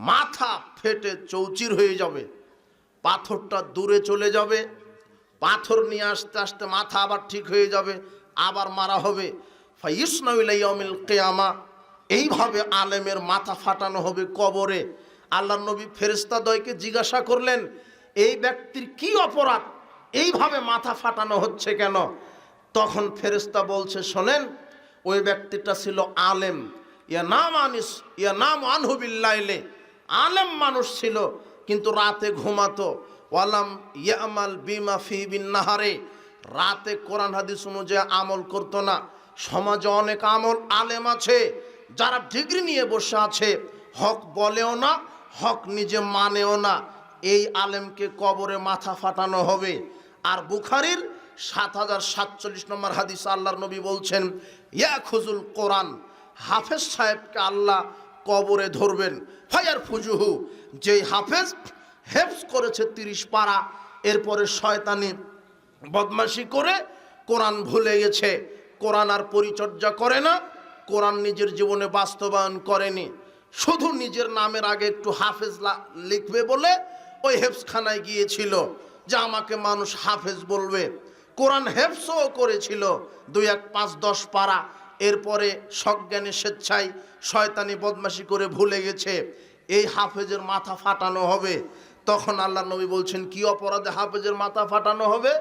মাথা ফেটে চৌচির হয়ে যাবে। পাথরটা দূরে চলে যাবে, পাথর নিয়ে আসতে আসতে মাথা আবার ঠিক হয়ে যাবে, আবার মারা হবে। ফায়ুসনাউ ইলা ইয়াউমিল কিয়ামা, এইভাবে আলেমের মাথা ফাটানো হবে কবরে। আল্লাহর নবী ফেরেশতাদ্বয়কে জিজ্ঞাসা করলেন এই ব্যক্তির কি অপরাধ, এইভাবে মাথা ফাটানো হচ্ছে কেন? তখন ফেরেশতা বলছে শোনেন, ওই ব্যক্তিটা ছিল আলেম, ইয়া নাম আনহু বিল্লাইলে, আলেম মানুষ ছিল কিন্তু রাতে ঘুমাতো। ওয়ালাম ইয়ামাল বিমা ফি বিন নাহারে, রাতে কোরআন হাদিস অনুযায়ী আমল করতো না। সমাজে অনেক আলেম আছে যারা ডিগ্রি নিয়ে বসে আছে, হক বলেও না, হক নিজে মানেও না। এই আলেমকে কবরে মাথা ফাটানো হবে। আর বুখারীর 7047 নম্বর হাদিস, আল্লাহর নবী বলছেন ইয়াখুজুল কোরআন, হাফেজ সাহেবকে আল্লাহ কবরে ধরবেন। ফায়ার ফুজুহু, যেই হাফেজ হেফজ করেছে 30 পারা, এরপরে শয়তানি বদমাশি করে কোরআন ভুলে গেছে, কোরআন আর পরিচর্যা করে না, কোরআন নিজের জীবনে বাস্তবায়ন করেনি, শুধু নিজের নামের আগে একটু হাফেজ লিখবে বলে ওই হেফজখানায় গিয়েছিল যে আমাকে মানুষ হাফেজ বলবে। কোরআন হেফজও করেছিল 2, 1, 5, 10 পারা, এরপরে সজ্ঞানে স্বেচ্ছায় শয়তানি বদমাশি করে ভুলে গেছে। এই হাফেজের মাথা ফাটানো হবে। তখন আল্লাহ নবী বলছেন, কি অপরাধে হাফেজের মাথা ফাটানো হবে?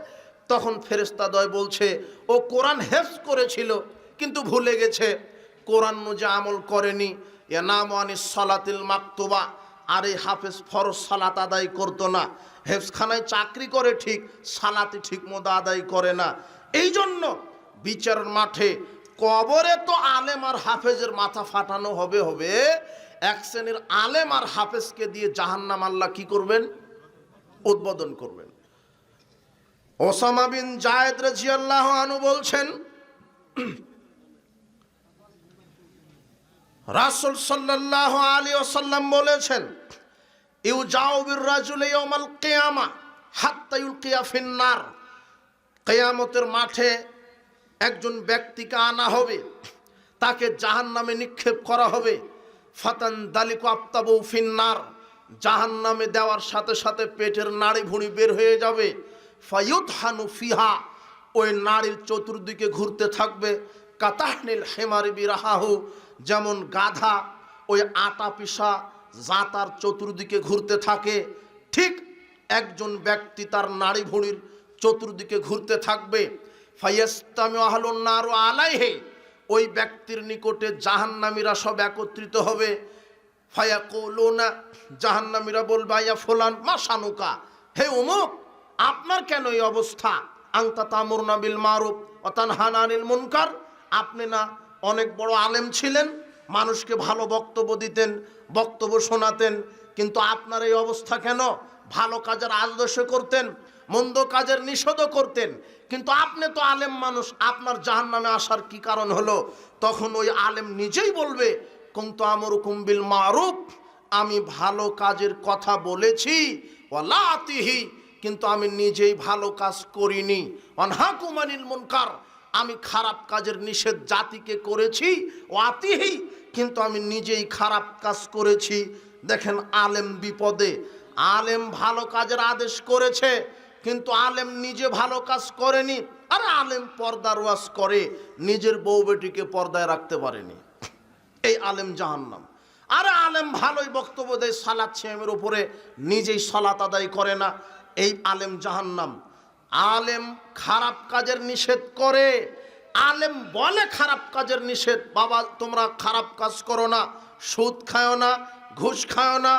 তখন ফেরেশতাদ্বয় বলছে, ও কোরআন হেফজ করেছিল কিন্তু ভুলে গেছে, কোরআন অনুযায়ী আমল করেনি। ইয়ানামু আনিস সালাতিল মাকতুবা, আর এই হাফেজ ফরজ সালাত আদায় করতো না। হেফজখানায় চাকরি করে ঠিক, সালাতে ঠিক মতো আদায় করে না। এই জন্য বিচারের মাঠে কবরে তো আলেম আর হাফেজের মাথা ফাটানো হবে। এক শ্রেণীর আলেম আর হাফেজকে দিয়ে জাহান্নাম আল্লাহ কি করবেন? উদ্বোধন করবেন। ওসামা বিন জায়েদ রাদিয়াল্লাহু আনহু বলছেন, রাসূল সাল্লাল্লাহু আলাইহি ওয়াসাল্লাম বলেছেন, ইউজাউ বির রাজুলি ইয়াউমাল কিয়ামা হাত্তা ইউলকিয়া ফিন নার, কিয়ামতের মাঠে একজন ব্যক্তিকে আনা হবে, তাকে জাহান্নামে নিক্ষেপ করা হবে। ফাতান দালিকু আফতাবু ফিন নার, জাহান্নামে দেওয়ার সাথে সাথে পেটের নাড়ি ভুঁড়ি বের হয়ে যাবে। ফায়ুদহানু ফিহা, ওই নাড়ির চতুর্দিকে ঘুরতে থাকবে। কাতাহনিল হেমারি বিরাহাহু, যেমন গাধা ওই আটা পিসা জাঁতার চতুর্দিকে ঘুরতে থাকে, ঠিক একজন ব্যক্তি তার নাড়ি ভুঁড়ির চতুর্দিকে ঘুরতে থাকবে। ফায়াস্তামি আহলুন নার আলাইহি, ওই ব্যক্তির নিকটে জাহান্নামীরা সব একত্রিত হবে। ফায়াকুলুনা, জাহান্নামীরা বলবে, ইয়া ফুলান মা শানুকা, হে অমুক, আপনার কেন এই অবস্থা? আনতা তামুরনা বিল মারুফ ওয়া তানহানা আনিল মুনকার, আপনি না অনেক বড় আলেম ছিলেন, মানুষকে ভালো বক্তব্য দিতেন, বক্তব্য শোনাতেন, কিন্তু আপনার এই অবস্থা কেন? ভালো কাজের আদেশ করতেন, মন্দ কাজের নিষেধও করতেন, কিন্তু আপনি তো আলেম মানুষ, আপনার জাহান্নামে আসার কি কারণ হলো? তখন ওই আলেম নিজেই বলবে, কুনতু আমরুকুম বিল মারুফ, আমি ভালো কাজের কথা বলেছি, ওয়ালা আতিহি, কিন্তু আমি নিজেই ভালো কাজ করিনি। অনহাকুম আনিল মুনকার, আমি খারাপ কাজের নিষেধ জাতিকে করেছি। ও আতিহি, কিন্তু আমি নিজেই খারাপ কাজ করেছি। দেখেন আলেম বিপদে, আলেম ভালো কাজের আদেশ করেছে কিন্তু আলেম নিজে ভালো কাজ করেনি। আর আলেম পর্দার ওয়াজ করে, নিজের বউ বেটিকে পর্দায় রাখতে পারেনি, এই আলেম জাহান্নাম। আর আলেম ভালোই বক্তব্য দেয় সালাত ছিয়ামের উপরে, নিজেই সালাত আদায় করে না, এই আলেম জাহান্নাম। আলেম খারাপ কাজের নিষেধ করে, আলেম বলে খারাপ কাজের নিষেধ, বাবা তোমরা খারাপ কাজ করো না, সুদ খাও না, ঘুষ খাও না,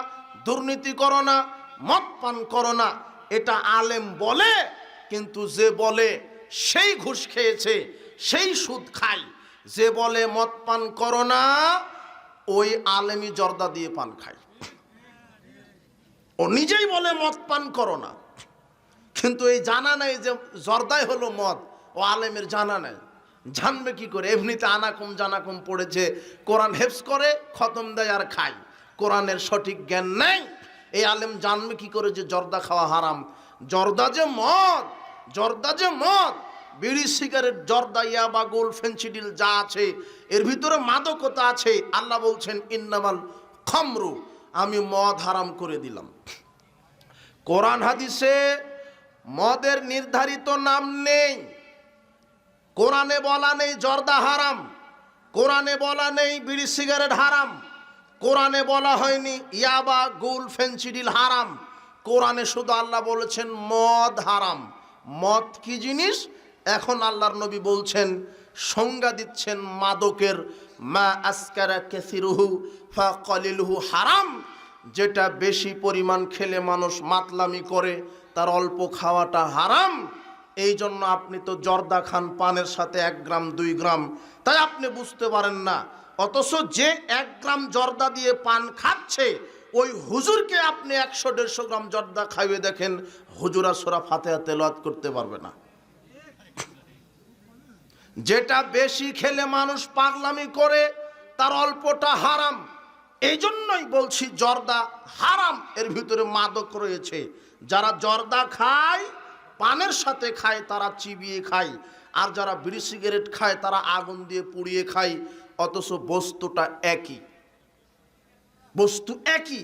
দুর্নীতি করো না, মদ পান করো না, এটা আলেম বলে। কিন্তু যে বলে সেই ঘুষ খেয়েছে, সেই সুদ খায়, যে বলে মদ পান করো না, ওই আলেমই জর্দা দিয়ে পান খায়। ও নিজেই বলে মদ পান করো না, কিন্তু এই জানা নাই যে জর্দাই হলো মদ, ও আলেমের জানা নাই। জানবে কি করে? এমনিতে আনাকুম জানাকুম পড়েছে, কোরআন হেফজ করে, খতম দেয় আর খায়, কোরআনের সঠিক জ্ঞান নাই। এই আলেম জানবে কি করে যে জর্দা খাওয়া হারাম? জর্দা যে মদ, জর্দা যে মদ, বিড়ি সিগারেট, জর্দা, ইয়াবা, গোল, ফেন্সিডিল যা আছে এর ভিতরে মাদকতা আছে। আল্লাহ বলছেন ইন্নামাল খামরু, আমি মদ হারাম করে দিলাম। কোরআন হাদিসে মদের নির্ধারিত নাম নেই, কোরআনে বলা নেই জর্দা হারাম, কোরআনে বলা নেই বিড়ি সিগারেট হারাম, কোরআনে বলা হয়নি ইয়াবা, গুল, ফেন্সিডিল হারাম। কোরআনে শুধু আল্লাহ বলেছেন মদ হারাম। মদ কি জিনিস? এখন আল্লাহর নবী বলছেন, সংজ্ঞা দিচ্ছেন মাদকের, মা আসকারা কাসিরুহু ফাকালিলুহু হারাম, যেটা বেশি পরিমাণ খেলে মানুষ মাতলামি করে, তার অল্প খাওয়াটা হারাম। এই জন্য আপনি তো জর্দা খান পানের সাথে 1 গ্রাম 2 গ্রাম, তাই আপনি বুঝতে পারেন না। অথচ যে 1 গ্রাম জর্দা দিয়ে পান খাচ্ছে, ওই হুজুরকে আপনি 100-150 গ্রাম জর্দা খাইয়ে দেখেন, হুজুরা সূরা ফাতিহা তেলাওয়াত করতে পারবে না। যেটা বেশি খেলে মানুষ পাগলামি করে, তার অল্পটা হারাম। এই জন্যই বলছি জর্দা হারাম, এর ভিতরে মাদক রয়েছে। যারা জর্দা খায়, পানের সাথে খায়, তারা চিবিয়ে খায়, আর যারা বিড়ি সিগারেট খায় তারা আগুন দিয়ে পুড়িয়ে খায়। অথচ বস্তুটা একই, বস্তু একই।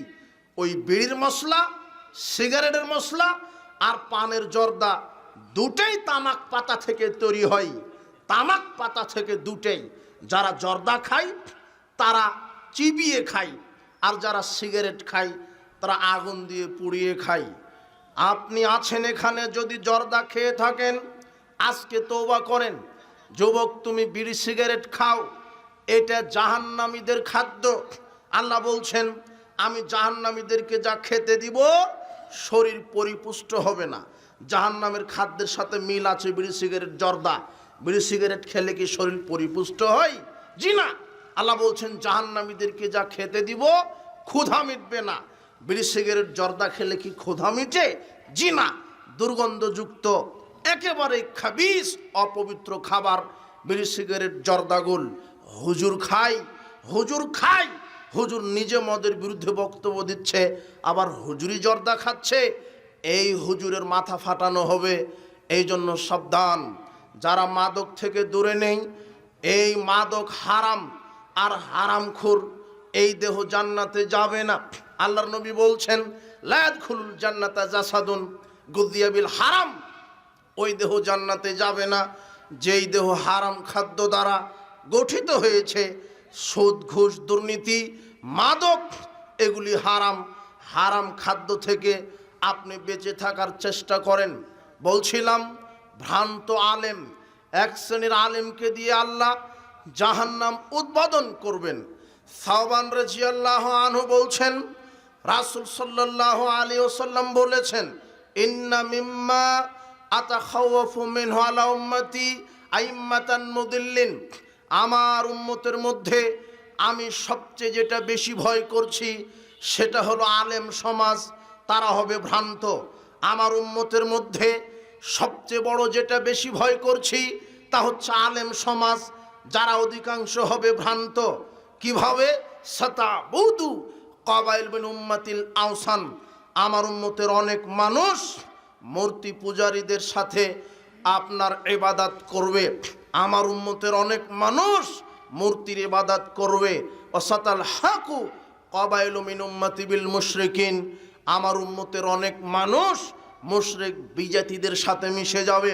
ওই বিড়ির মশলা, সিগারেটের মশলা আর পানের জর্দা দুটেই তামাক পাতা থেকে তৈরি হয়, তামাক পাতা থেকে দুটেই। যারা জর্দা খায় তারা চিবিয়ে খায়, আর যারা সিগারেট খায় তারা আগুন দিয়ে পুড়িয়ে খায়। আপনি আছেন এখানে, যদি জর্দা খেয়ে থাকেন আজকে তওবা করেন। যুবক, তুমি বিড়ি সিগারেট খাও, এটা জাহান্নামীদের খাদ্য। আল্লাহ বলছেন, আমি জাহান্নামীদেরকে যা খেতে দিব শরীর পরিপুষ্ট হবে না। জাহান্নামের খাদ্যের সাথে মিল আছে বিড়ি সিগারেট, জর্দা। বিড়ি সিগারেট খেলে কি শরীর পরিপুষ্ট হয়? জি না। আল্লাহ বলছেন, জাহান্নামীদেরকে যা খেতে দিব ক্ষুধা মিটবে না। বিড়ি সিগারেট জর্দা খেলে কি ক্ষুধা মিটে? জি না। দুর্গন্ধযুক্ত একেবারে খাবিস অপবিত্র খাবার বিড়ি সিগারেট জর্দাগুল। হুজুর খায়, হুজুর খায়, হুজুর নিজে মদের বিরুদ্ধে বক্তব্য দিচ্ছে, আবার হুজুরি জর্দা খাচ্ছে। এই হুজুরের মাথা ফাটানো হবে। এই জন্য সাবধান, যারা মাদক থেকে দূরে নেই। এই মাদক হারাম, আর হারামখোর এই দেহ জান্নাতে যাবে না। আল্লাহর নবী বলছেন, লা ইয়াদখুলুল জান্নাতা জাসাদুন গুযিয়া বিল হারাম। ওই দেহ জান্নাতে যাবে না যেই দেহ হারাম খাদ্য দ্বারা গঠিত হয়েছে। সুদ, ঘুষ, দুর্নীতি, মাদক এগুলি হারাম। হারাম খাদ্য থেকে আপনি বেঁচে থাকার চেষ্টা করেন। বলছিলাম, ভ্রান্ত আলেম, এক শ্রেণীর আলেমকে দিয়ে আল্লাহ জাহান্নাম উদ্বোধন করবেন। সাওবান রাদিয়াল্লাহু আনহু বলছেন, রাসূল সাল্লাল্লাহু আলাইহি ওয়াসাল্লাম বলেছেন, ইন্না মিম্মা আতাখাওয়াফু মিনহু আলা উম্মতি আইম্মাতান মুদিল্লিন। আমার উম্মতের মধ্যে আমি সবচেয়ে যেটা বেশি ভয় করছি সেটা হলো আলেম সমাজ, তারা হবে ভ্রান্ত। আমার উম্মতের মধ্যে সবচেয়ে বড় যেটা বেশি ভয় করছি তা হচ্ছে আলেম সমাজ, যারা অধিকাংশ হবে ভ্রান্ত। কিভাবে? সাতাবুদু কাবাইল বিন উম্মাতিল আওসান। আমার উম্মতের অনেক মানুষ মূর্তি পূজারীদের সাথে আপনার ইবাদত করবে। আমার উম্মতের অনেক মানুষ মূর্তির ইবাদত করবে। ওয়াসাতাল হাকু কাবাইল মিন উম্মতি বিল মুশরিকিন। আমার উম্মতের অনেক মানুষ মুশরিক বিজাতিদের সাথে মিশে যাবে।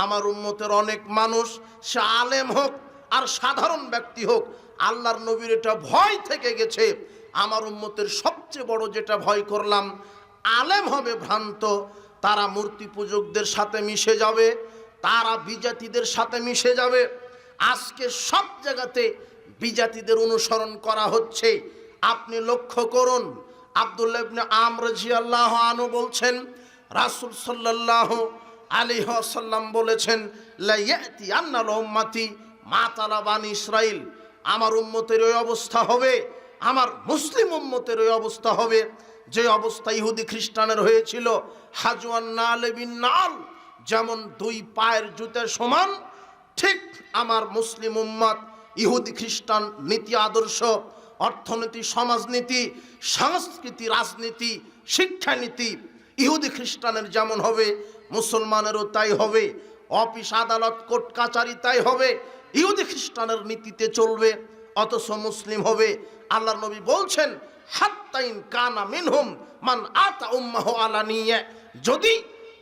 আমার উম্মতের অনেক মানুষ, সে আলেম হোক আর সাধারণ ব্যক্তি হোক, আল্লাহর নবীর এটা ভয় থেকে গেছে। আমার উম্মতের সবচেয়ে বড় যেটা ভয় করলাম, আলেম হবে ভ্রান্ত, তারা মূর্তি পূজকদের সাথে মিশে যাবে, তারা বিজাতিদের সাথে মিশে যাবে। আজকে সব জায়গাতে বিজাতিদের অনুসরণ করা হচ্ছে। আপনি লক্ষ্য করুন, আব্দুল্লাহ ইবনে আমর রাদিয়াল্লাহু আনহু বলছেন, রাসূল সাল্লাল্লাহু আলাইহি ওয়াসাল্লাম বলেছেন, লা ইয়াতি আন্নাল উম্মতি মা তালা বানি ইসরাইল। আমার উম্মতের ওই অবস্থা হবে, আমার মুসলিম উম্মতের ওই অবস্থা হবে যে অবস্থা ইহুদি খ্রিস্টানের হয়েছিল। হাজওয়ান নাল বিন নাল, যেমন দুই পায়ের জুতার সমান, ঠিক আমার মুসলিম উম্মত ইহুদি খ্রিস্টান নীতি আদর্শ, অর্থনীতি, সমাজনীতি, সংস্কৃতি, রাজনীতি, শিক্ষানীতি ইহুদি খ্রিস্টানের যেমন হবে মুসলমানেরও তাই হবে। অফিস, আদালত, কোর্ট কাচারি তাই হবে, ইহুদি খ্রিস্টানের নীতিতে চলবে, অথচ মুসলিম হবে। আল্লাহর নবী বলছেন, হাত্তাইন কানা মিনহুম মান আতা উম্মাহু আলানিয়া। যদি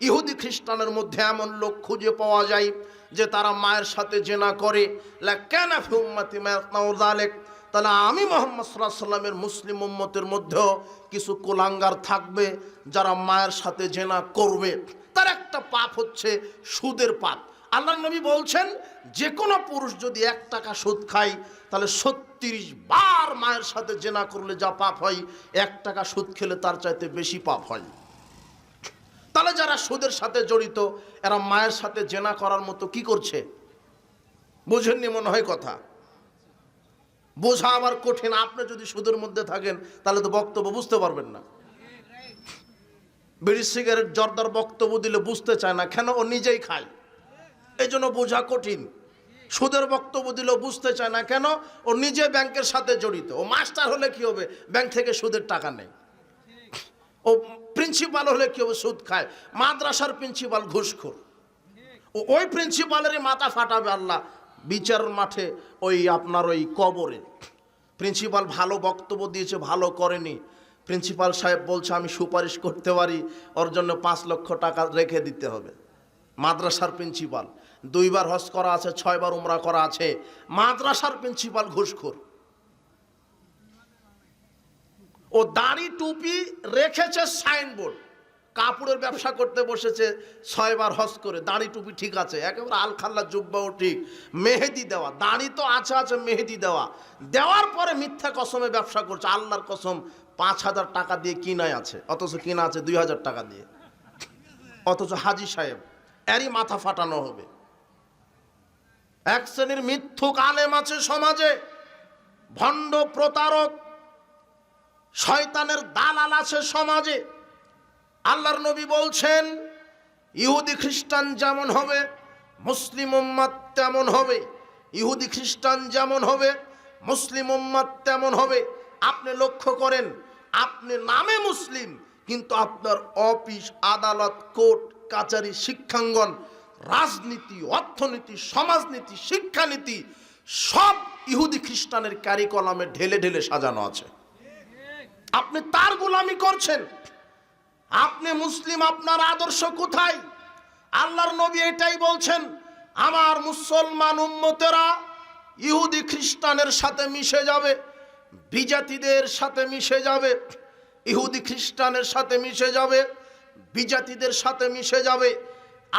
ইহুদি খ্রিস্টানের মধ্যে এমন লোক খুঁজে পাওয়া যায় যে তারা মায়ের সাথে জেনা করে, লাকানা ফি উম্মতি মা ইয়াসনাউ যালিক, তাহলে আমি মুহাম্মদ সাল্লাল্লাহু আলাইহি ওয়াসাল্লামের মুসলিম উম্মতের মধ্যেও কিছু কুলাঙ্গার থাকবে যারা মায়ের সাথে জেনা করবে। তার একটা পাপ হচ্ছে সুদের পাপ। আল্লাহর নবী বলছেন, যে কোনো পুরুষ যদি 1 টাকা সুদ খায় তাহলে 36 বার মায়ের সাথে জেনা করলে যা পাপ হয়, 1 টাকা সুদ খেলে তার চাইতে বেশি পাপ হয়। তাহলে যারা সুদের সাথে জড়িত, এরা মায়ের সাথে জেনা করার মতো কি করছে? বুঝেননি মনে হয় কথা। বোঝা আবার কঠিন। আপনি যদি সুদের মধ্যে থাকেন তাহলে তো বক্তব্য বুঝতে পারবেন না। বিড়ি সিগারেট জর্দার বক্তব্য দিলে বুঝতে চায় না, কেন? ও নিজেই খায়, এই জন্য বোঝা কঠিন। সুদের বক্তব্য দিলেও বুঝতে চায় না। কেন? ও নিজে ব্যাংকের সাথে জড়িত। ও মাস্টার হলে কি হবে? ব্যাংক থেকে সুদের টাকা নেই। ও প্রিন্সিপাল হলে কি হবে? সুদ খায়। মাদ্রাসার প্রিন্সিপাল ঘুষখোর। ওই প্রিন্সিপালেরই মাথা ফাটাবে আল্লাহ বিচার মাঠে, ওই আপনার ওই কবরে। প্রিন্সিপাল ভালো বক্তব্য দিয়েছে, ভালো করেনি, প্রিন্সিপাল সাহেব বলছে আমি সুপারিশ করতে পারি, ওর জন্য 5 লক্ষ টাকা রেখে দিতে হবে। মাদ্রাসার প্রিন্সিপাল 2 বার হজ করা আছে, 6 বার উমরা করা আছে, মাদ্রাসার প্রিন্সিপাল ঘুষখোর। ও দাড়ি টুপি রেখেছে, সাইনবোর্ড, কাপড়ের ব্যবসা করতে বসেছে, 6 বার হজ করে, দাড়ি টুপি ঠিক আছে, একেবারে আলখাল্লা জুব্বাও ঠিক, মেহেদি দেওয়া, দাড়ি তো আছে আছে, মেহেদি দেওয়া, দেওয়ার পরে মিথ্যা কসমে ব্যবসা করছে। আল্লাহর কসম 5,000 টাকা দিয়ে কিনাই আছে, অথচ কিনা আছে 2,000 টাকা দিয়ে। অথচ হাজি সাহেব, এরই মাথা ফাটানো হবে। এক শ্রেণীর মিথ্যুক আলেম আছে সমাজে, ভণ্ড প্রতারক শয়তানের দালাল আছে সমাজে। আল্লাহর নবী বলছেন ইহুদি খ্রিস্টান যেমন হবে মুসলিম উম্মাত তেমন হবে। ইহুদি খ্রিস্টান যেমন হবে মুসলিম উম্মাত তেমন হবে। আপনি লক্ষ্য করেন, আপনি নামে মুসলিম, কিন্তু আপনার অফিস আদালত কোর্ট কাচারি শিক্ষাঙ্গন রাজনীতি অর্থনীতি সমাজনীতি শিক্ষানীতি সব ইহুদি খ্রিস্টানের কারিকলামে ঢেলে ঢেলে সাজানো আছে। আপনি তার গোলামি করছেন। আপনি মুসলিম, আপনার আদর্শ কোথায়? আল্লাহর নবী এটাই বলছেন, আমার মুসলমান উম্মতেরা ইহুদি খ্রিস্টানের সাথে মিশে যাবে, বিজাতিদের সাথে মিশে যাবে, ইহুদি খ্রিস্টানের সাথে মিশে যাবে, বিজাতিদের সাথে মিশে যাবে।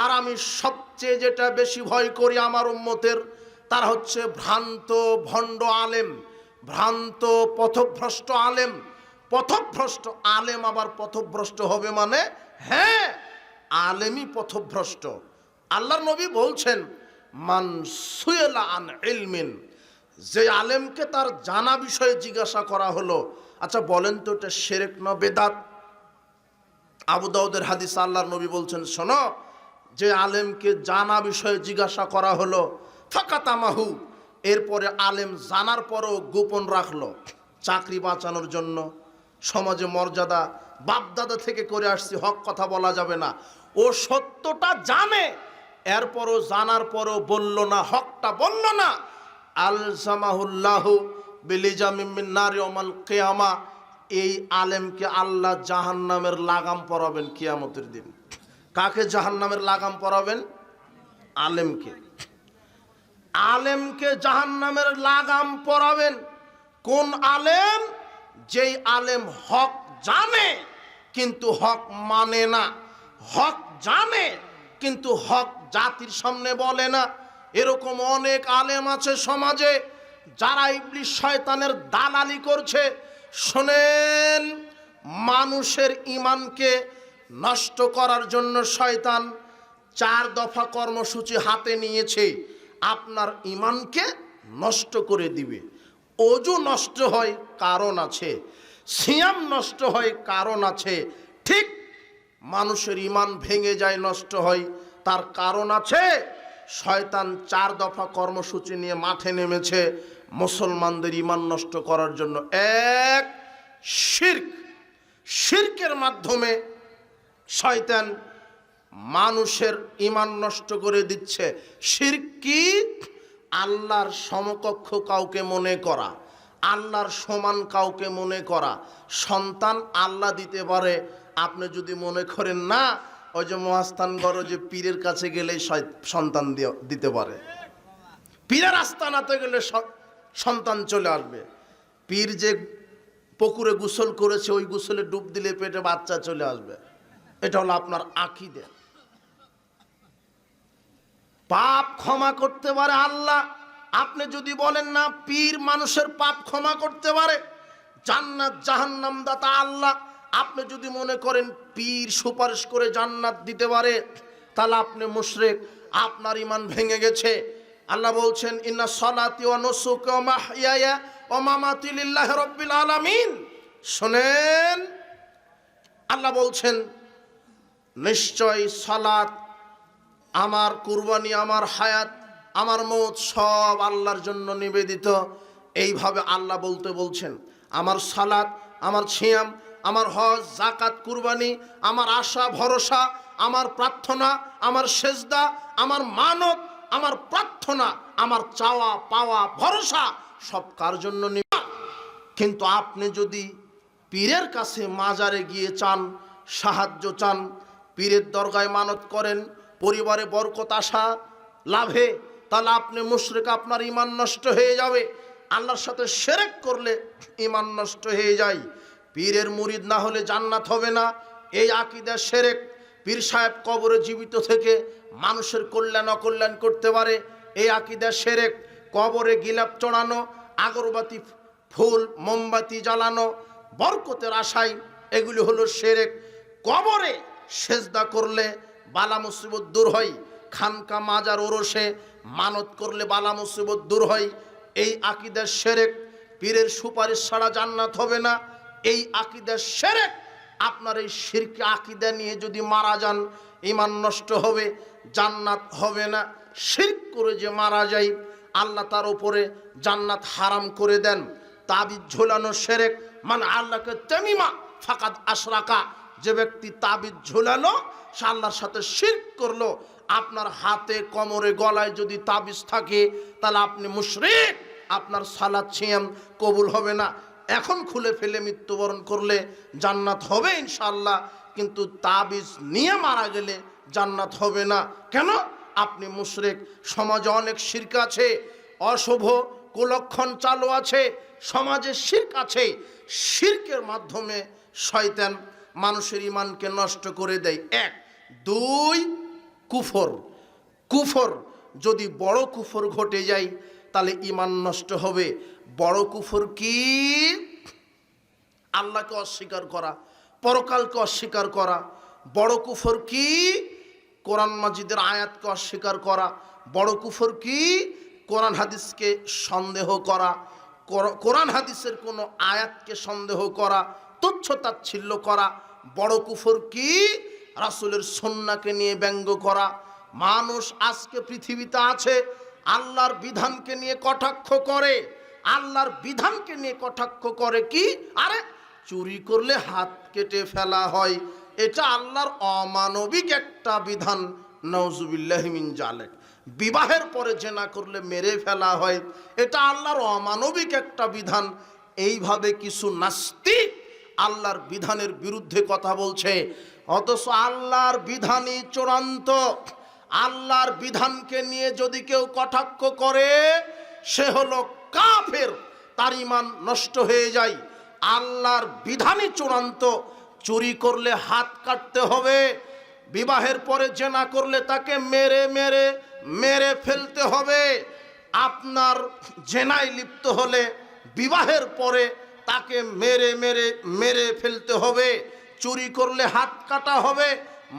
আর আমি সবচেয়ে যেটা বেশি ভয় করি আমার উম্মতের, তারা হচ্ছে ভ্রান্ত ভণ্ড আলেম, ভ্রান্ত পথভ্রষ্ট আলেম। পথভ্রষ্ট আলেম আবার পথভ্রষ্ট হবে মানে? হ্যাঁ, আলেমই পথভ্রষ্ট। আল্লাহর নবী বলছেন মান সুয়েলা আন ইলমিন, যে আলেমকে তার জানা বিষয়ে জিজ্ঞাসা করা হলো, আচ্ছা বলেন তো এটা শিরক না বেদাত? আবু দাউদের হাদিস, আল্লাহর নবী বলছেন শোনো, যে আলেমকে জানা বিষয়ে জিজ্ঞাসা করা হলো ফাকাতামাহু, এরপরে আলেম জানার পরও গোপন রাখলো চাকরি বাঁচানোর জন্য, সমাজে মর্যাদা, বাপদাদা থেকে করে আসছি, হক কথা বলা যাবে না। ও সত্যটা জানে, এরপরও জানার পরও বলল না, হকটা বলল না। আলজামাহুল্লাহু বিলিজামিন মিন নারি ইয়াউমাল কিয়ামা, এই আলেমকে আল্লাহ জাহান্নামের লাগাম পরাবেন কিয়ামতের দিন। কাকে জাহান্নামের লাগাম পরাবেন? আলেমকে। আলেমকে জাহান্নামের লাগাম পরাবেন। কোন আলেম? যেই আলেম হক জানে কিন্তু হক মানে না, হক জানে কিন্তু হক জাতির সামনে বলে না। এরকম অনেক আলেম আছে সমাজে যারা ইবলিস শয়তানের দালালি করছে। শোনেন, মানুষের ঈমানকে নষ্ট করার জন্য শয়তান 4 দফা কর্মসূচি হাতে নিয়েছে, আপনার ঈমানকে নষ্ট করে দিবে। ওযু নষ্ট হয় কারণ আছে, সিয়াম নষ্ট হয় কারণ আছে, ঠিক মানুষের ঈমান ভেঙে যায় নষ্ট হয় তার কারণ আছে। শয়তান 4 দফা কর্মসূচি নিয়ে মাঠে নেমেছে মুসলমানদের ঈমান নষ্ট করার জন্য। এক, শিরক, শিরকের মাধ্যমে শয়তান মানুষের ঈমান নষ্ট করে দিচ্ছে। শিরক কি? আল্লাহর সমকক্ষ কাউকে মনে করা, আল্লাহর সমান কাউকে মনে করা। সন্তান আল্লাহ দিতে পারে, আপনি যদি মনে করেন না, ওই যে মহাস্থানগড় যে পীরের কাছে গেলেই সন্তান দিতে পারে, পীরের আস্তানাতে গেলে সন্তান চলে আসবে। পীর যে পুকুরে গোসল করেছে ওই গোসলে ডুব দিলে পেটে বাচ্চা চলে আসবে, এটা হলো আপনার আকীদা। পাপ ক্ষমা করতে পারে আল্লাহ, আপনি যদি বলেন না পীর মানুষের পাপ ক্ষমা করতে পারে, জান্নাত জাহান্নাম দাতা আল্লাহ, আপনি যদি মনে করেন পীর সুপারিশ করে জান্নাত দিতে পারে, তাহলে আপনি মুশরিক, আপনার ঈমান ভেঙে গেছে। আল্লাহ বলছেন ইন্না সলাতি ওয়া নুসুকি ওয়া মাহইয়ায়া ওয়া মামাতি লিল্লাহি রাব্বিল আলামিন। শুনেন, আল্লাহ বলছেন নিশ্চয় সালাত, আমার কুরবানি, আমার হায়াত, আমার মৌত সব আল্লাহর জন্য নিবেদিত। এইভাবে আল্লাহ বলছেন আমার সালাত, আমার সিয়াম, আমার হজ, যাকাত, কুরবানি, আমার আশা ভরসা, আমার প্রার্থনা, আমার সেজদা, আমার মানত, আমার প্রার্থনা, আমার চাওয়া পাওয়া ভরসা সব কার জন্য নিবে। কিন্তু আপনি যদি পীরের কাছে মাজারে গিয়ে চান, সাহায্য চান, পীরের দরগায় মানত করেন পরিবারে বরকত আশা লাভে, তাহলে আপনি মুশরিক, আপনার ঈমান নষ্ট হয়ে যাবে। আল্লাহর সাথে শিরক করলে ঈমান নষ্ট হয়ে যায়। পীরের মুরিদ না হলে জান্নাত হবে না, এই আকীদা শিরক। পীর সাহেব কবরে জীবিত থেকে মানুষের কল্যাণ অকল্যাণ করতে পারে, এই আকীদা শিরক। কবরে গিলাপ চড়ানো, আগরবাতি, ফুল, মোমবাতি জ্বালানো বরকতের আশায়, এগুলি হলো শিরক। কবরে সেজদা করলে বালা মুসিবত দূর হয়, খানকা মাজার ওরসে মানত করলে বালা মুসিবত দূর হয়, এই আকীদা শিরক। পীরের সুপারিশ ছাড়া জান্নাত হবে না, এই আকীদা শিরক। আপনার এই শিরকি আকীদা নিয়ে যদি মারা যান ঈমান নষ্ট হবে, জান্নাত হবে না। শিরক করে যে মারা যায় আল্লাহ তার উপরে জান্নাত হারাম করে দেন। তাবিজ ঝোলানো শিরক। মান আল্লাহকে তামিমা ফাকাদ আশরাকা, যে ব্যক্তি তাবিজ ঝোলালো সে আল্লাহর সাথে শিরক করলো। আপনার হাতে, কোমরে, গলায় যদি তাবিজ থাকে তাহলে আপনি মুশরিক, আপনার সালাত সিয়াম কবুল হবে না। এখন খুলে ফেলে মৃত্যুবরণ করলে জান্নাত হবে ইনশাআল্লাহ, কিন্তু তাবিজ নিয়ে মারা গেলে জান্নাত হবে না। কেন? আপনি মুশরিক। সমাজে অনেক শিরক আছে, অশুভ কুলক্ষণ চালু আছে, সমাজে শিরক আছে। শিরকের মাধ্যমে শয়তান মানুষের ঈমানকে নষ্ট করে দেয়। 1 2 কুফর। কুফর যদি বড় কুফর ঘটে যায় তাহলে ঈমান নষ্ট হবে। বড় কুফর কি? আল্লাহকে অস্বীকার করা, পরকালকে অস্বীকার করা। বড় কুফর কি? কোরআন মাজিদের আয়াতকে অস্বীকার করা। বড় কুফর কি? কোরআন হাদিসকে সন্দেহ করা, কোরআন হাদিসের কোনো আয়াতকে সন্দেহ করা, তুচ্ছ তাচ্ছিল্য করা। বড় কুফর কি? রাসূলের সুন্নাহকে নিয়ে ব্যঙ্গ করা। মানুষ আজকে পৃথিবীতে আছে আল্লাহর বিধানকে নিয়ে কটাক্ষ করে, আল্লাহর বিধানকে নিয়ে কটাক্ষ করে। কি? আরে চুরি করলে হাত কেটে ফেলা হয়, এটা আল্লাহর অমানবিক একটা বিধান, নাউজুবিল্লাহি মিন জালিক। বিবাহের পরে জেনা করলে মেরে ফেলা হয়, এটা আল্লাহর অমানবিক একটা বিধান। এইভাবে কিছু নাস্তিক আল্লাহর বিধানের বিরুদ্ধে কথা বলছে, অথচ আল্লাহর বিধানই চূড়ান্ত। আল্লাহর বিধানকে নিয়ে যদি কেউ কটাক্ষ করে সে হলো কাফের, তার ঈমান নষ্ট হয়ে যায়। আল্লাহর বিধানই চূড়ান্ত। চুরি করলে হাত কাটতে হবে, বিবাহের পরে জেনা করলে তাকে মেরে মেরে মেরে ফেলতে হবে। আপনার জেনায় লিপ্ত হলে বিবাহের পরে তাকে মেরে মেরে মেরে ফেলতে হবে। চুরি করলে হাত কাটা হবে,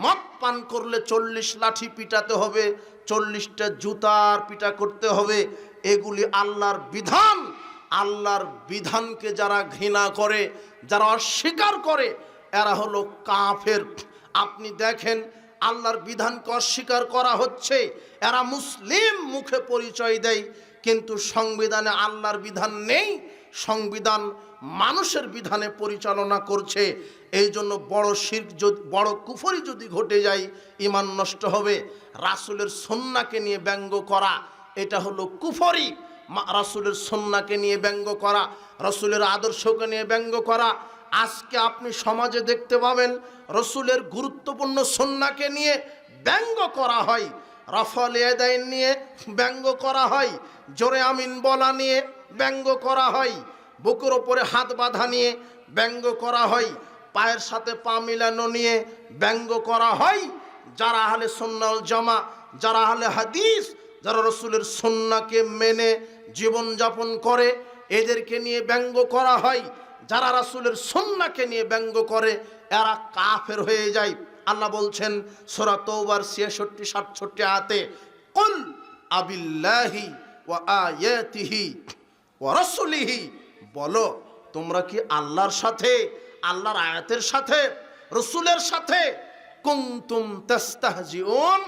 মদ পান করলে 40 লাঠি পিটাতে হবে, 40টা জুতার পিটা করতে হবে। এগুলি আল্লাহর বিধান। আল্লাহর বিধানকে যারা ঘৃণা করে, যারা অস্বীকার করে, এরা হলো কাফের। আপনি দেখেন আল্লাহর বিধানকে অস্বীকার করা হচ্ছে, এরা মুসলিম মুখে পরিচয় দেয়, কিন্তু সংবিধানে আল্লাহর বিধান নেই, সংবিধান মানুষের বিধানে পরিচালনা করছে। এই জন্য বড় শিরক, বড় কুফরি যদি ঘটে যায় ঈমান নষ্ট হবে। রাসূলের সুন্নাহকে নিয়ে ব্যঙ্গ করা, এটা হলো কুফরি। রাসূলের সুন্নাহকে নিয়ে ব্যঙ্গ করা, রাসূলের আদর্শকে নিয়ে ব্যঙ্গ করা। আজকে আপনি সমাজে দেখতে পাবেন রাসূলের গুরুত্বপূর্ণ সুন্নাহকে নিয়ে ব্যঙ্গ করা হয়, রাফাল ইয়াদাইন নিয়ে ব্যঙ্গ করা হয়, জোরে আমিন বলা নিয়ে ব্যঙ্গ করা হয়, বুকের ওপরে হাত বাঁধা নিয়ে ব্যঙ্গ করা হয়, পায়ের সাথে পা মিলানো নিয়ে ব্যঙ্গ করা হয়। যারা আহলে সুন্নাহ ওয়াল জামা, যারা আহলে হাদিস, যারা রাসূলের সুন্নাহকে মেনে জীবনযাপন করে, এদেরকে নিয়ে ব্যঙ্গ করা হয়। যারা রাসূলের সুন্নাহকে নিয়ে ব্যঙ্গ করে এরা কাফের হয়ে যায়। আল্লাহ বলছেন সূরা তাওবার 66-67 আয়াতে, কুল আবিল্লাহি ওয়া আয়াতিহি ওয়া রাসূলিহি, বলো তোমরা কি আল্লাহর সাথে, আল্লাহর আয়াতের সাথে, রাসূলের সাথে কুনতুম তাস্তাহজিউন,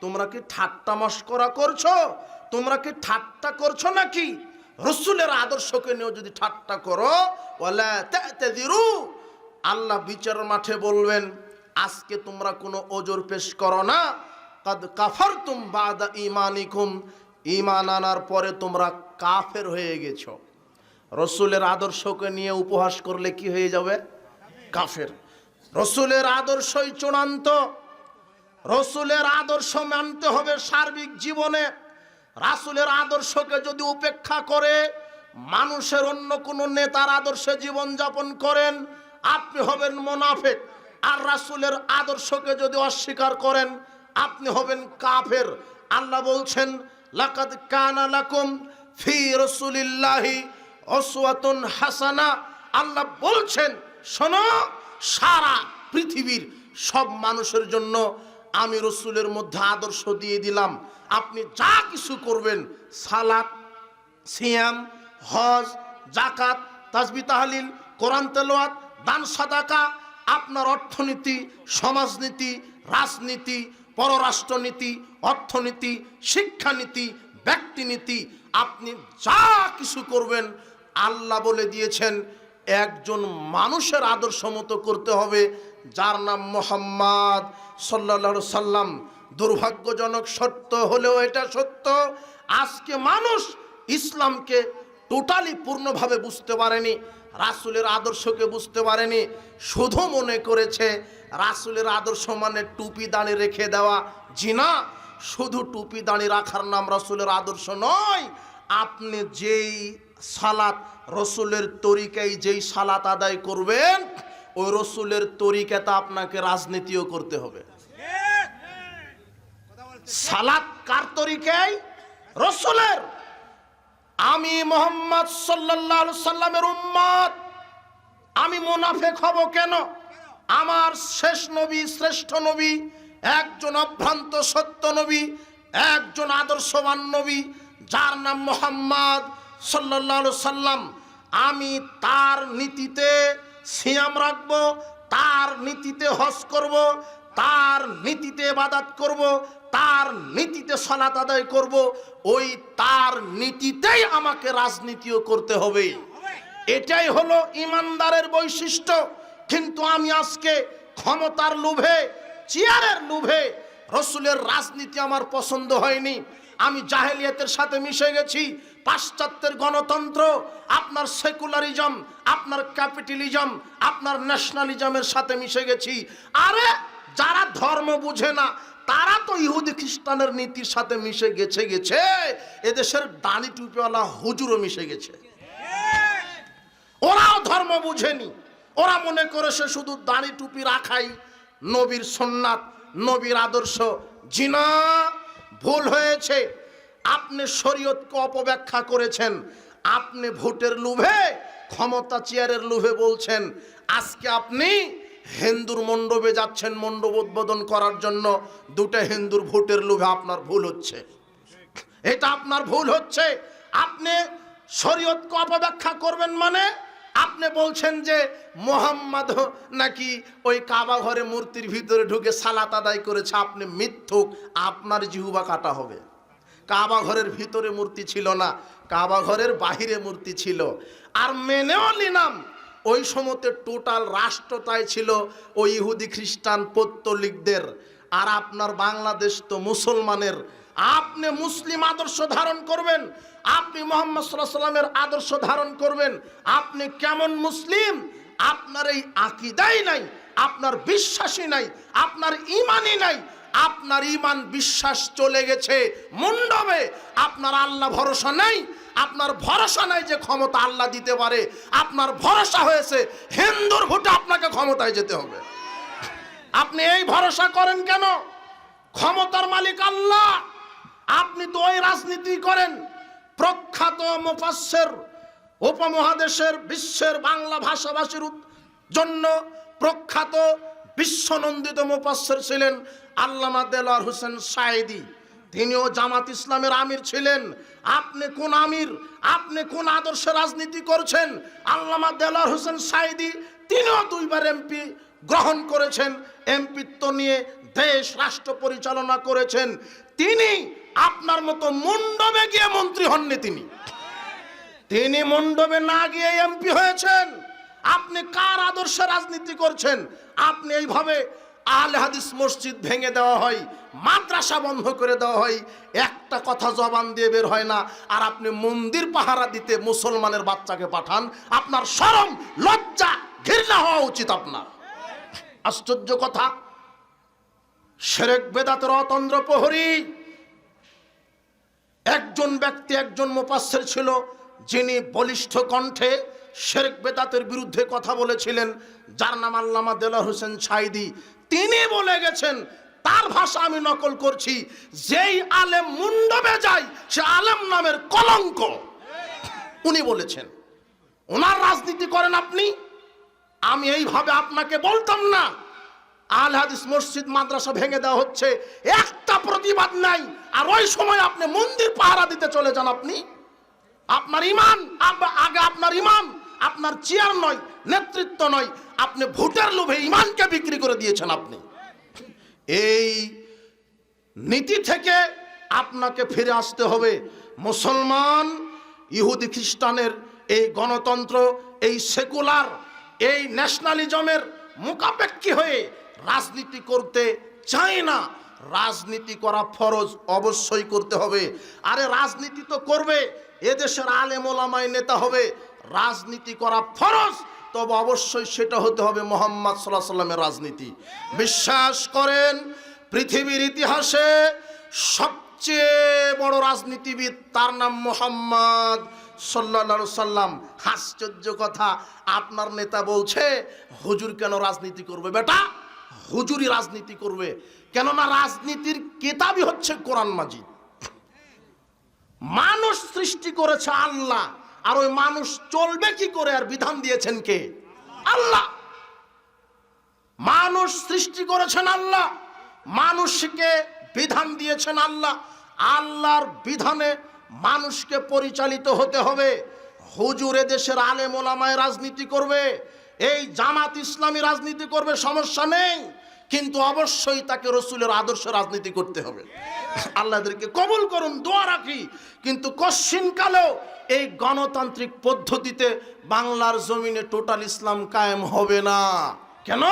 তোমরা কি ঠাট্টা মশকরা করছো, তোমরা কি ঠাট্টা করছো নাকি? রসুলের আদর্শকে নিয়েও যদি ঠাট্টা করো, ওয়ালা তা'তাযিরু, আল্লাহ বিচারের মাঠে বলবেন আজকে তোমরা কোনো ওজর পেশ করো না। কাদ কাফারতুম বাদা ঈমানিকুম, ঈমান আনার পরে তোমরা কাফের হয়ে গেছো। রসুলের আদর্শকে নিয়ে উপহাস করলে কি হয়ে যাবে? কাফের। রসুলের আদর্শই চূড়ান্ত। রসুলের আদর্শ মানতে হবে সার্বিক জীবনে। রাসূলের আদর্শকে যদি উপেক্ষা করে মানুষের অন্য কোনো নেতার আদর্শে জীবন যাপন করেন, আপনি হবেন মুনাফিক। আর রাসূলের আদর্শকে যদি অস্বীকার করেন, আপনি হবেন কাফের। আল্লাহ বলছেন লাকাদ কানা লাকুম ফি রাসূলিল্লাহি উসওয়াতুন হাসানা। আল্লাহ বলছেন শোনো, সারা পৃথিবীর সব মানুষের জন্য আমি রসুলের মধ্যে আদর্শ দিয়ে দিলাম। আপনি যা কিছু করবেন, সালাত, সিয়াম, হজ, জাকাত, তাসবিহ তাহলিল, কোরআন তেলাওয়াত, দান সাদাকা, আপনার অর্থনীতি, সমাজনীতি, রাজনীতি, পররাষ্ট্রনীতি, অর্থনীতি, শিক্ষানীতি, ব্যক্তিনীতি, আপনি যা কিছু করবেন আল্লাহ বলে দিয়েছেন একজন মানুষের আদর্শ মতো করতে হবে, যার নাম মুহাম্মদ সাল্লাল্লাহু আলাইহি সাল্লাম। দুর্ভাগ্যজনক সত্য হলেও এটা সত্য, আজকে মানুষ ইসলামকে টোটালি পূর্ণভাবে বুঝতে পারেনি, রাসূলের আদর্শকে বুঝতে পারেনি। শুধু মনে করেছে রাসূলের আদর্শ মানে টুপি দাঁড়ি রেখে দেওয়া। জি না, শুধু টুপি দাঁড়ি রাখার নাম রাসূলের আদর্শ নয়। আপনি যেই সালাত রসুলের তরিকায় যেই সালাত আদায় করবেন, ওই রসুলের তরিকাতে আপনাকে রাজনীতিও করতে হবে। সালাত কার তরিকায়? রসুলের। আমি মুহাম্মদ সাল্লাল্লাহু আলাইহি সাল্লামের উম্মত, আমি মুনাফিক হব কেন? আমার শেষ নবী, শ্রেষ্ঠ নবী, একজন অভ্রান্ত সত্য নবী, একজন আদর্শবান নবী, যার নাম মুহাম্মদ সাল্লাল্লাহু আলাইহি সাল্লাম। আমি তার নীতিতে সিয়াম রাখব, তার নীতিতে হজ করব, তার নীতিতে ইবাদত করব, তার নীতিতে সালাত আদায় করব। ওই তার নীতিতেই আমাকে রাজনীতিও করতে হবে। এটাই হলো ইমানদারের বৈশিষ্ট্য। কিন্তু আমি আজকে ক্ষমতার লোভে, চেয়ারের লোভে রসুলের রাজনীতি আমার পছন্দ হয়নি। আমি জাহেলিয়াতের সাথে মিশে গেছি, পাশ্চাত্যের গণতন্ত্র, আপনার সেকুলারিজম, আপনার ক্যাপিটালিজম, আপনার ন্যাশনালিজমের সাথে মিশে গেছি। আরে যারা ধর্ম বুঝে না তারা তো ইহুদি খ্রিস্টানের নীতির সাথে মিশে গেছে। এদেশের দাড়ি টুপিওয়ালা হুজুরও মিশে গেছে। ওরাও ধর্ম বুঝেনি, ওরা মনে করে সে শুধু দাড়ি টুপি রাখাই নবীর সুন্নাত, নবীর আদর্শ। জিনা, ভুল হয়েছে। আপনি শরীয়তকে অপব্যাখ্যা করেছেন। আপনি ভোটের লোভে, ক্ষমতা চেয়ারের লোভে বলছেন আজকে আপনি হিন্দুর মণ্ডপে যাচ্ছেন মণ্ডপ উদ্বোধন করার জন্য, দুটো হিন্দুর ভোটের লোভে। আপনার ভুল হচ্ছে, এটা আপনার ভুল হচ্ছে। আপনি শরীয়তকে অপব্যাখ্যা করবেন মানে আপনি বলছেন যে মুহাম্মদ নাকি ওই কাবা ঘরে মূর্তির ভিতরে ঢুকে সালাত আদায় করেছে। আপনি মিথ্যুক, আপনার জিহ্বা কাটা হবে। কাবা ঘরের ভিতরে মূর্তি ছিল না, কাবা ঘরের বাহিরে মূর্তি ছিল। আর মেনেও নিলাম ওই সময়তে টোটাল রাষ্ট্রটাই ছিল ওই ইহুদি খ্রিস্টান পৌত্তলিকদের। আর আপনার বাংলাদেশ তো মুসলমানের। আপনি মুসলিম আদর্শ ধারণ করবেন, আপনি মুহাম্মদ সাল্লাল্লাহু আলাইহি সাল্লামের আদর্শ ধারণ করবেন। আপনি কেমন মুসলিম? আপনার এই আকীদাই নাই, আপনার বিশ্বাসই নাই, আপনার ঈমানই নাই। আপনার ঈমান বিশ্বাস চলে গেছে মণ্ডপে। আপনার আল্লাহ ভরসা নাই, আপনার ভরসা নাই যে ক্ষমতা আল্লাহ দিতে পারে। আপনার ভরসা হয়েছে হিন্দুর ভোটে আপনাকে ক্ষমতায় যেতে হবে। আপনি এই ভরসা করেন কেন? ক্ষমতার মালিক আল্লাহ। আপনি তো ওই রাজনীতি করেন। প্রখ্যাত মুফাসসির, উপমহাদেশের বিশ্বের বাংলা ভাষাভাষীর জন্য প্রখ্যাত বিশ্বনন্দিত মুফাসসির ছিলেন আল্লামা দেলোয়ার হোসেন সাঈদী। তিনিও জামাত ইসলামের আমির ছিলেন। আপনি কোন আমির, আপনি কোন আদর্শে রাজনীতি করছেন? আল্লামা দেলোয়ার হোসেন সাঈদী তিনিও দুইবার এমপি গ্রহণ করেছেন, এমপিত্ব নিয়ে দেশ রাষ্ট্র পরিচালনা করেছেন। তিনি আপনার মতো মণ্ডপে গিয়ে মন্ত্রী হননি তিনি মণ্ডপে না গিয়ে এমপি হয়েছেন। আপনি কার আদর্শে রাজনীতি করছেন? আপনি এইভাবে আহলে হাদিস মসজিদ ভেঙে দেওয়া হয়, মাদ্রাসা বন্ধ করে দেওয়া হয়, একটা কথা জবান দিয়ে বের হয় না, আর আপনি মন্দির পাহারা দিতে মুসলমানের বাচ্চাকে পাঠান। আপনার শরম, লজ্জা, ঘৃণা হওয়া উচিত আপনার। আশ্চর্য কথা, শিরক বেদাতের অতন্দ্র প্রহরী একজন ব্যক্তি, একজন মুফাসসির ছিল, যিনি বলিষ্ঠ কণ্ঠে শিরক বেদাতের বিরুদ্ধে কথা বলেছিলেন, যার নাম আল্লামা দেলোয়ার হোসেন সাঈদী। তিনি বলে গেছেন, তার ভাষা আমি নকল করছি, যেই আলেম মণ্ডপে যায় সে আলেম নামের কলঙ্ক। উনি বলেছেন। ওনার রাজনীতি করেন আপনি। আমি এইভাবে আপনাকে বলতাম না। আহলে হাদিস মসজিদ মাদ্রাসা ভেঙে দেওয়া হচ্ছে, একটা প্রতিবাদ নাই, আর ওই সময় আপনি মন্দির পাহারা দিতে চলে যান। আপনি আপনার ইমান আগে, আপনার ইমান আপনার চেয়ার নয়, নেতৃত্ব নয়, আপনি ভোটের লোভে ইমানকে বিক্রি করে দিয়েছেন। আপনি এই নীতি থেকে আপনাকে ফিরে আসতে হবে। মুসলমান ইহুদি খ্রিস্টানের এই গণতন্ত্র, এই সেকুলার, এই ন্যাশনালিজমের মুখাপেক্ষী হয়ে রাজনীতি করতে চায় না। রাজনীতি করা ফরজ, অবশ্যই করতে হবে। আরে রাজনীতি তো করবে, এদেশের আলেম ওলামায় নেতা হবে, রাজনীতি করা ফরজ, তবে অবশ্যই সেটা হতে হবে মুহাম্মদ সাল্লাল্লাহু আলাইহি ওয়াসাল্লামের রাজনীতি। বিশ্বাস করেন, পৃথিবীর ইতিহাসে সবচেয়ে বড় রাজনীতিবিদ, তার নাম মুহাম্মদ সাল্লাল্লাহু আলাইহি ওয়াসাল্লাম। আশ্চর্য কথা, আপনার নেতা বলছে হুজুর কেন রাজনীতি করবে? বেটা, হুজুরি রাজনীতি করবে, কেননা রাজনীতির কিতাবই হচ্ছে কোরআন মাজিদ। মানুষ সৃষ্টি করেছে আল্লাহ, আর ওই মানুষ চলবে কি করে আর বিধান দিয়েছেন কে? আল্লাহ। মানুষ সৃষ্টি করেছেন আল্লাহ, মানুষকে বিধান দিয়েছেন আল্লাহ। আল্লাহর বিধানে মানুষকে পরিচালিত হতে হবে। হুজুর দেশের আলেম ওলামায় রাজনীতি করবে, এই জামাত ইসলামী রাজনীতি করবে, সমস্যা নেই, কিন্তু অবশ্যই তাকে রসুলের আদর্শে রাজনীতি করতে হবে। আল্লাহদেরকে কবুল করুন, দোয়া রাখি। কিন্তু কশ্চিনকালেও এই গণতান্ত্রিক পদ্ধতিতে বাংলার জমিনে টোটাল ইসলাম কায়েম হবে না। কেন?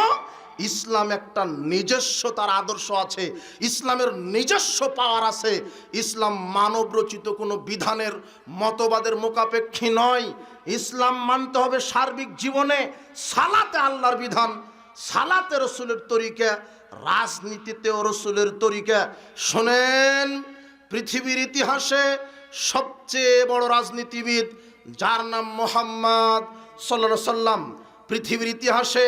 ইসলাম একটা নিজস্ব তার আদর্শ আছে, ইসলামের নিজস্ব পাওয়ার আছে। ইসলাম মানব রচিত কোনো বিধানের মতবাদের মোকাপেক্ষী নয়। ইসলাম মানতে হবে সার্বিক জীবনে। সালাতে আল্লাহর বিধান, সালাতে রসুলের তরিকা, রাজনীতিতেও রসুলের তরিকা। শোনেন, পৃথিবীর ইতিহাসে সবচেয়ে বড় রাজনীতিবিদ, যার নাম মুহাম্মদ সাল্লাল্লাহু আলাইহি সাল্লাম, পৃথিবীর ইতিহাসে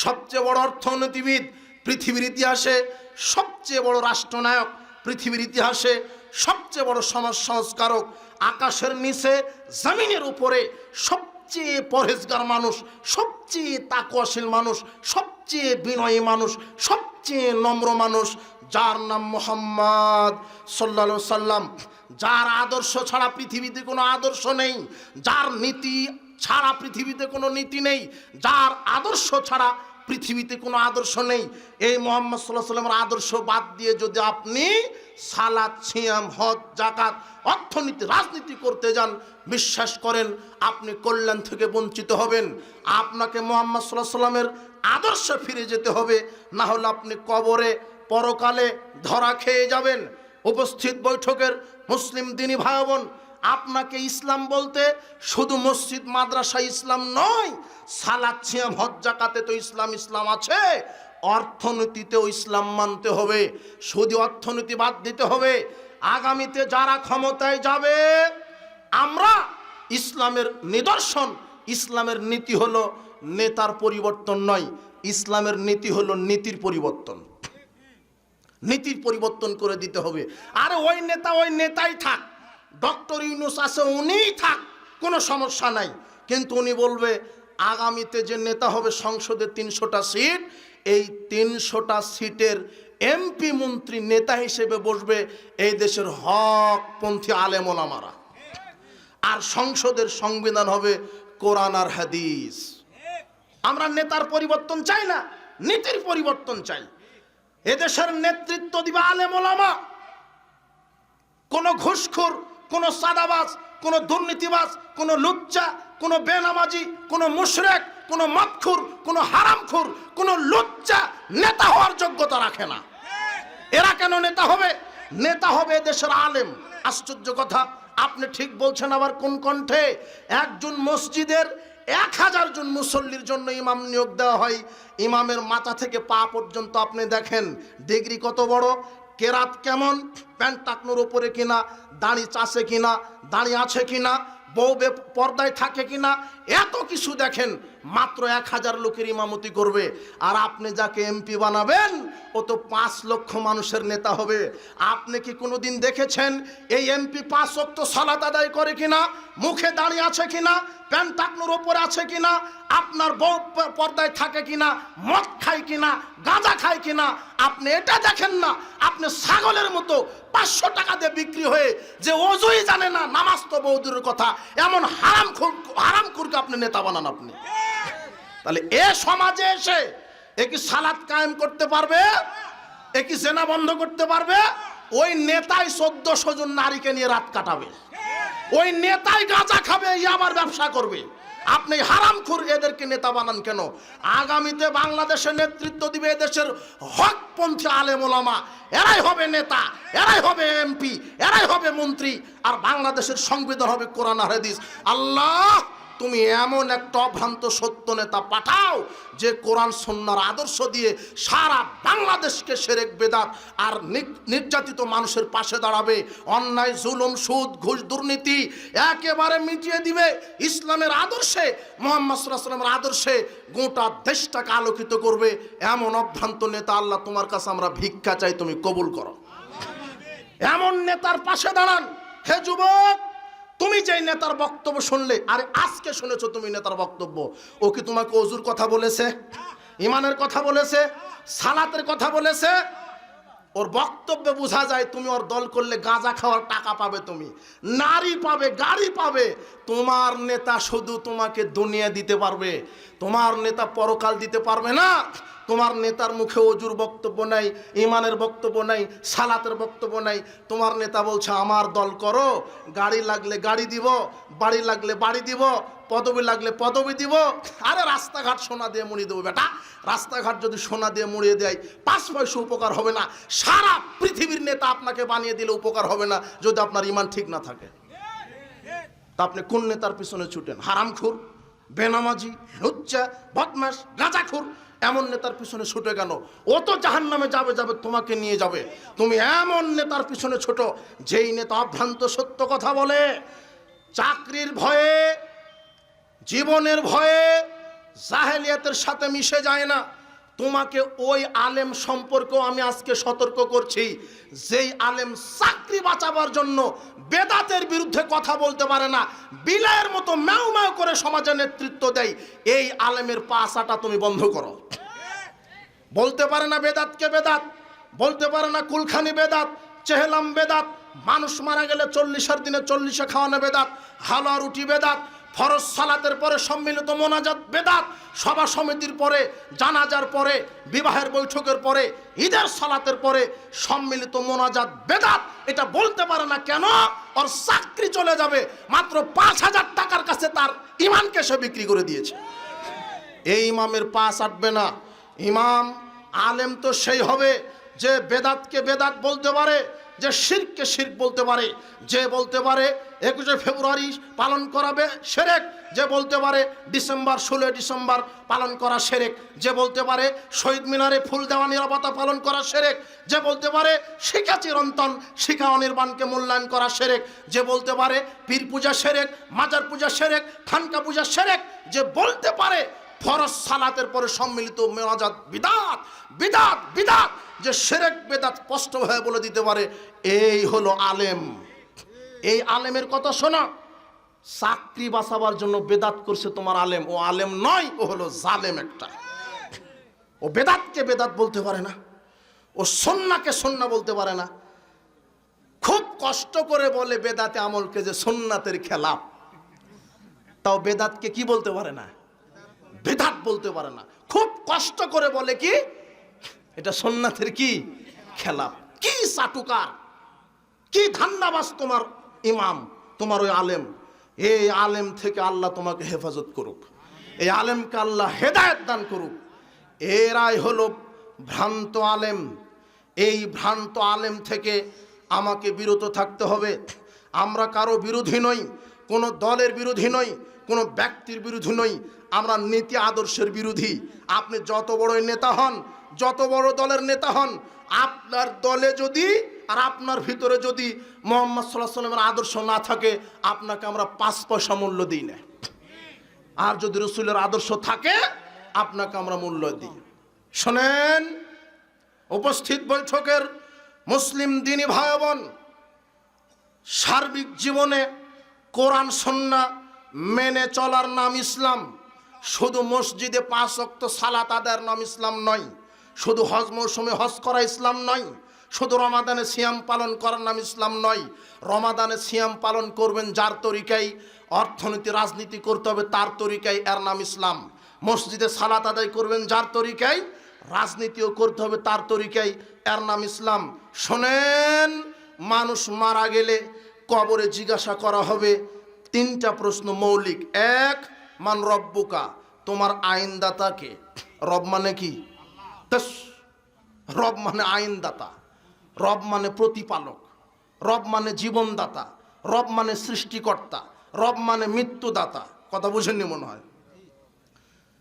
সবচেয়ে বড় অর্থনীতিবিদ, পৃথিবীর ইতিহাসে সবচেয়ে বড় রাষ্ট্রনায়ক, পৃথিবীর ইতিহাসে সবচেয়ে বড় সমাজ সংস্কারক, আকাশের নিচে জমিনের উপরে সবচেয়ে পরহেজগার মানুষ, সবচেয়ে তাকওয়াশীল মানুষ, সবচেয়ে বিনয়ী মানুষ, সবচেয়ে নম্র মানুষ, যার নাম মুহাম্মদ সাল্লাল্লাহু আলাইহি সাল্লাম। যার আদর্শ ছাড়া পৃথিবীতে কোনো আদর্শ নেই, যার নীতি ছাড়া পৃথিবীতে কোনো নীতি নেই, যার আদর্শ ছাড়া পৃথিবীতে কোনো আদর্শ নেই। এই মুহাম্মদ সাল্লাল্লাহু আলাইহি ওয়াসাল্লামের আদর্শ বাদ দিয়ে যদি আপনি সালাত, সিয়াম, হজ, যাকাত, অর্থনীতি, রাজনীতি করতে যান, বিশ্বাস করেন আপনি কল্যাণ থেকে বঞ্চিত হবেন। আপনাকে মুহাম্মদ সাল্লাল্লাহু আলাইহি ওয়াসাল্লামের আদর্শে ফিরে যেতে হবে, না হলে আপনি কবরে পরকালে ধরা খেয়ে যাবেন। উপস্থিত বৈঠকের মুসলিম দিনী ভাই বোন, আপনাকে ইসলাম বলতে শুধু মসজিদ মাদ্রাসা ইসলাম নয়, সালাত, সিয়াম, হজ, যাকাতে তো ইসলাম আছে, অর্থনীতিতেও ইসলাম মানতে হবে। শুধু অর্থনীতি বাদ দিতে হবে। আগামীতে যারা ক্ষমতায় যাবে, আমরা ইসলামের নিদর্শন, ইসলামের নীতি হলো নেতার পরিবর্তন নয়, ইসলামের নীতি হলো নীতির পরিবর্তন। নীতির পরিবর্তন করে দিতে হবে। আরে ওই নেতা ওই নেতাই থাক, ডক্টর ইউনূস আছে উনিই থাক, কোনো সমস্যা নাই, কিন্তু উনি বলবে আগামীতে যে নেতা হবে সংসদে 300টা সিট, এই 300টা সিটের এমপি মন্ত্রী নেতা হিসেবে বসবে এই দেশের হকপন্থী আলেম ওলামারা, আর সংসদের সংবিধান হবে কোরআন আর হাদিস। আমরা নেতার পরিবর্তন চাই না, নীতির পরিবর্তন চাই। এদেশের নেতৃত্ব দিবে আলেম ওলামা। কোনো ঘুষখোর, কোনো সাদাবাজ, কোনো দুর্নীতিবাজ, কোনো লুচ্চা, কোনো বেনামাজি, কোনো মুশরিক, কোনো মদখোর, কোনো হারামখোর, কোনো লুচ্চা নেতা হওয়ার যোগ্যতা রাখে না। এরা কেন নেতা হবে? নেতা হবে দেশের আলেম। আশ্চর্য কথা, আপনি ঠিক বলছেন আবার কোন কণ্ঠে? একজন মসজিদের 1000 জন মুসল্লির জন্য ইমাম নিয়োগ দেওয়া হয়। ইমামের মাথা থেকে পা পর্যন্ত আপনি দেখেন ডিগ্রি কত বড়, কেরাত কেমন, প্যান্ট টাকনোর উপরে কিনা, দাড়ি চাষে কিনা, দাড়ি আছে কিনা, বউ পর্দায় থাকে কিনা, এত কিছু দেখেন। মাত্র 1000 লোকের ইমামতি করবে। আর আপনি যাকে এমপি বানাবেন ও তো 5 লক্ষ মানুষের নেতা হবে। আপনি কি কোনোদিন দেখেছেন এই এমপি 5 ওয়াক্ত সালাত আদায় করে কিনা, মুখে দাঁড়িয়ে আছে কিনা, প্যান্ট টাকনোর ওপরে আছে কিনা, আপনার বউ পর্দায় থাকে কিনা, মদ খায় কিনা, গাঁজা খায় কিনা? আপনি এটা দেখেন না। আপনি ছাগলের মতো 500 টাকা দিয়ে বিক্রি হয়ে যে ওযুই জানে না, নামাজ তো বহুদূরের কথা, এমন হারামখোরকে আপনি নেতা বানান আপনি। তাহলে এ সমাজে এসে এ কি সালাত কায়েম করতে পারবে? এ কি জেনা বন্ধ করতে পারবে? ওই নেতাই 1400 জন নারীকে নিয়ে রাত কাটাবে, ওই নেতাই গাঁজা খাবে, ইয়াবার ব্যবসা করবে। আপনি হারামখোর এদেরকে নেতা বানান কেন? আগামীতে বাংলাদেশে নেতৃত্ব দিবে এদেশের হকপন্থী আলেম ওলামা। এরাই হবে নেতা, এরাই হবে এমপি, এরাই হবে মন্ত্রী। আর বাংলাদেশের সংবিধান হবে কোরআন আর হাদিস। আল্লাহ, তুমি এমন একটা অভ্রান্ত সত্য নেতা পাঠাও যে কোরআন সুন্নাহর আদর্শ দিয়ে সারা বাংলাদেশকে শিরক বেদাত আর নির্যাতিত মানুষের পাশে দাঁড়াবে। অন্যায়, জুলুম, সুদ, ঘুষ, দুর্নীতি একেবারে মিটিয়ে দিবে। ইসলামের আদর্শে, মুহাম্মদ সাল্লাল্লাহু আলাইহি ওয়াসাল্লামের আদর্শে গোটা দেশটাকে আলোকিত করবে। এমন অভ্রান্ত নেতা আল্লাহ তোমার কাছে আমরা ভিক্ষা চাই, তুমি কবুল করো। এমন নেতার পাশে দাঁড়ান। হে যুবক, তুমি যেই নেতার বক্তব্য শুনলে, আরে আজকে শুনেছো তুমি নেতার বক্তব্য, ও কি তোমাকে ওযুর কথা বলেছে, ইমানের কথা বলেছে, সালাতের কথা বলেছে? ওর বক্তব্যে বোঝা যায় তুমি ওর দল করলে গাঁজা খাওয়ার টাকা পাবে, তুমি নারী পাবে, গাড়ি পাবে। তোমার নেতা শুধু তোমাকে দুনিয়া দিতে পারবে, তোমার নেতা পরকাল দিতে পারবে না। তোমার নেতার মুখে ওযুর বক্তব্য নাই, ইমানের বক্তব্য নাই, সালাতের বক্তব্য নাই। তোমার নেতা বলছে আমার দল করো, গাড়ি লাগলে গাড়ি দিব, বাড়ি লাগলে বাড়ি দিব, পদবি লাগলে পদবি দিব। আরে রাস্তাঘাট সোনা দিয়ে মুড়িয়ে দেবো বেটা। রাস্তাঘাট যদি সোনা দিয়ে মুড়িয়ে দেয় 5 পয়সা উপকার হবে না। সারা পৃথিবীর নেতা আপনাকে বানিয়ে দিলে উপকার হবে না যদি আপনার ইমান ঠিক না থাকে। তা আপনি কোন নেতার পিছনে ছুটেন? হারামখোর, বেনামাজি, লুচ্চা, বদমাশ, গাঁজাখোর এমন নেতার পিছনে ছুটে কেন? ও তো জাহান্নামে যাবে, তোমাকে নিয়ে যাবে। তুমি এমন নেতার পিছনে ছোটো যেই নেতা অভ্রান্ত সত্য কথা বলে, চাকরির ভয়ে, জীবনের ভয়ে জাহেলিয়াতের সাথে মিশে যায় না। তোমাকে ওই আলেম সম্পর্কেও আমি আজকে সতর্ক করছি, যেই আলেম চাকরি বাঁচাবার জন্য বেদাতের বিরুদ্ধে কথা বলতে পারে না, বিলায়ের মতো ম্যাও ম্যাও করে সমাজে নেতৃত্ব দেয়, এই আলেমের পাশাটা তুমি বন্ধ করো। বলতে পারে না বেদাতকে বেদাত, বলতে পারে না কুলখানি বেদাত, চেহলাম বেদাত, মানুষ মারা গেলে 40 দিনে 40 খাওয়ানো বেদাত, হালুয়া রুটি বেদাত, ফরজ সালাতের পরে সম্মিলিত মোনাজাত বেদাত, সভা সমিতির পরে, জানাজার পরে, বিবাহের বৈঠকের পরে, ঈদের সালাতের পরে সম্মিলিত মোনাজাত বেদাত। এটা বলতে পারে না কেন? ওর চাকরি চলে যাবে। মাত্র 5000 টাকার কাছে তার ইমানকে সে বিক্রি করে দিয়েছে। এই ইমামের পাশ আটবে না। ইমাম আলেম তো সেই হবে যে বেদাতকে বেদাত বলতে পারে, যে শিরককে শিরক বলতে পারে, যে বলতে পারে 21 ফেব্রুয়ারি পালন করাবে শিরক, যে বলতে পারে 16 ডিসেম্বর পালন করা শিরক, যে বলতে পারে শহীদ মিনারে ফুল দেওয়া নিরাপত্তা পালন করা শিরক, যে বলতে পারে শিখা চিরন্তন শিখা অনির্বাণকে মূল্যায়ন করা শিরক, যে বলতে পারে পীর পূজা শিরক, মাজার পূজা শিরক, খানকা পূজা শিরক, যে বলতে পারে ফরজ সালাতের পরে সম্মিলিত মোনাজাত বিদাত, বিদাত, বিদাত, যে শিরক বেদাত স্পষ্টভাবে বলে দিতে পারে, এই হলো আলেম। এই আলেমের কথা শোনা। চাকরি বাঁচাবার জন্য বেদাত করছে তোমার আলেম, ও আলেম নয়, ও হলো জালেম একটা। ও বেদাতকে বেদাত বলতে পারে না, ও সুন্নাহকে সুন্নাহ বলতে পারে না। খুব কষ্ট করে বলে বেদাতে আমলকে যে সুন্নাতের খেলাফ, তাও বেদাতকে কি বলতে পারে না? বেদাত বলতে পারে না। খুব কষ্ট করে বলে কি এটা সুন্নাতের কি খেলাফ। কি চাটুকার, কি ধান্দাবাজ তোমার ইমাম, তোমার ওই আলেম। এই আলেম থেকে আল্লাহ তোমাকে হেফাজত করুক, এই আলেমকে আল্লাহ হেদায়েত দান করুক। এরাই হলো ভ্রান্ত আলেম। এই ভ্রান্ত আলেম থেকে আমাকে বিরত থাকতে হবে। আমরা কারো বিরোধী নই, কোনো দলের বিরোধী নই, কোনো ব্যক্তির বিরোধী নই, আমরা নীতি আদর্শের বিরোধী। আপনি যত বড়ই নেতা হন, যত বড় দলের নেতা হন, আপনার দলে যদি আর আপনার ভিতরে যদি মুহাম্মদ সাল্লাল্লাহু আলাইহি ওয়াসাল্লামের আদর্শ না থাকে, আপনাকে আমরা 5 পয়সা মূল্য দিই না। আর যদি রাসূলের আদর্শ থাকে, আপনাকে আমরা মূল্য দিই। শোনেন উপস্থিত বৈঠকের মুসলিম দিনী ভাই বোন, সার্বিক জীবনে কোরআন সুন্নাহ মেনে চলার নাম ইসলাম। শুধু মসজিদে 5 ওয়াক্ত সালাত আদায়ের নাম ইসলাম নয়, শুধু হজ মৌসুমে হজ করা ইসলাম নয়, শুধু রমাদানে সিয়াম পালন করার নাম ইসলাম নয়। রমাদানে সিয়াম পালন করবেন যার তরিকায়, অর্থনীতি রাজনীতি করতে হবে তার তরিকায়, এর নাম ইসলাম। মসজিদে সালাত আদায় করবেন যার তরিকায়, রাজনীতিও করতে হবে তার তরিকায়, এর নাম ইসলাম। শোনেন, মানুষ মারা গেলে কবরে জিজ্ঞাসা করা হবে 3টা প্রশ্ন মৌলিক। 1, মান রব্বুকা, তোমার আইনদাতা কে? রব মানে কি? রব মানে আইনদাতা, রব মানে প্রতিপালক, রব মানে জীবনদাতা, রব মানে সৃষ্টিকর্তা, রব মানে মৃত্যুদাতা। কথা বুঝেননি মনে হয়।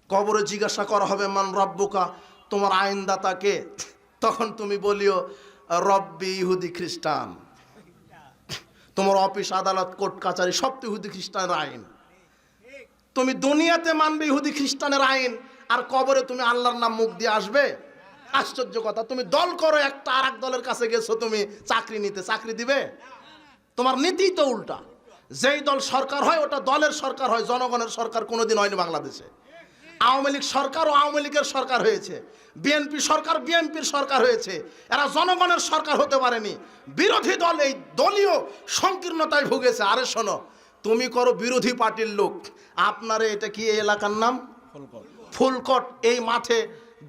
কবরে জিজ্ঞাসা করা হবে মান রব্বুকা, তোমার আইনদাতা কে? তখন তুমি বলিও রব্বি ইহুদি খ্রিস্টান। তোমার অফিস আদালত কোর্ট কাচারি সব তো ইহুদি খ্রিস্টানের আইন। তুমি দুনিয়াতে মানবে ইহুদি খ্রিস্টানের আইন, আর কবরে তুমি আল্লাহর নাম মুখ দিয়ে আসবে? আশ্চর্য কথা। তুমি দল করো একটা, আর এক দলের কাছে গেছো তুমি চাকরি নিতে, চাকরি দিবে? তোমার নীতি তো উল্টা। যেই দল সরকার হয় ওটা দলের সরকার হয়, জনগণের সরকার কোনোদিন হয়নি বাংলাদেশে। আওয়ামী লীগ সরকার ও আওয়ামী লীগের সরকার হয়েছে, বিএনপি সরকার বিএনপির সরকার হয়েছে, এরা জনগণের সরকার হতে পারেনি। বিরোধী দল এই দলীয় সংকীর্ণতায় ভুগেছে। আরে শোনো, তুমি করো বিরোধী পার্টির লোক, আপনারে এটা কি এই এলাকার নাম ফুলকট, এই মাঠে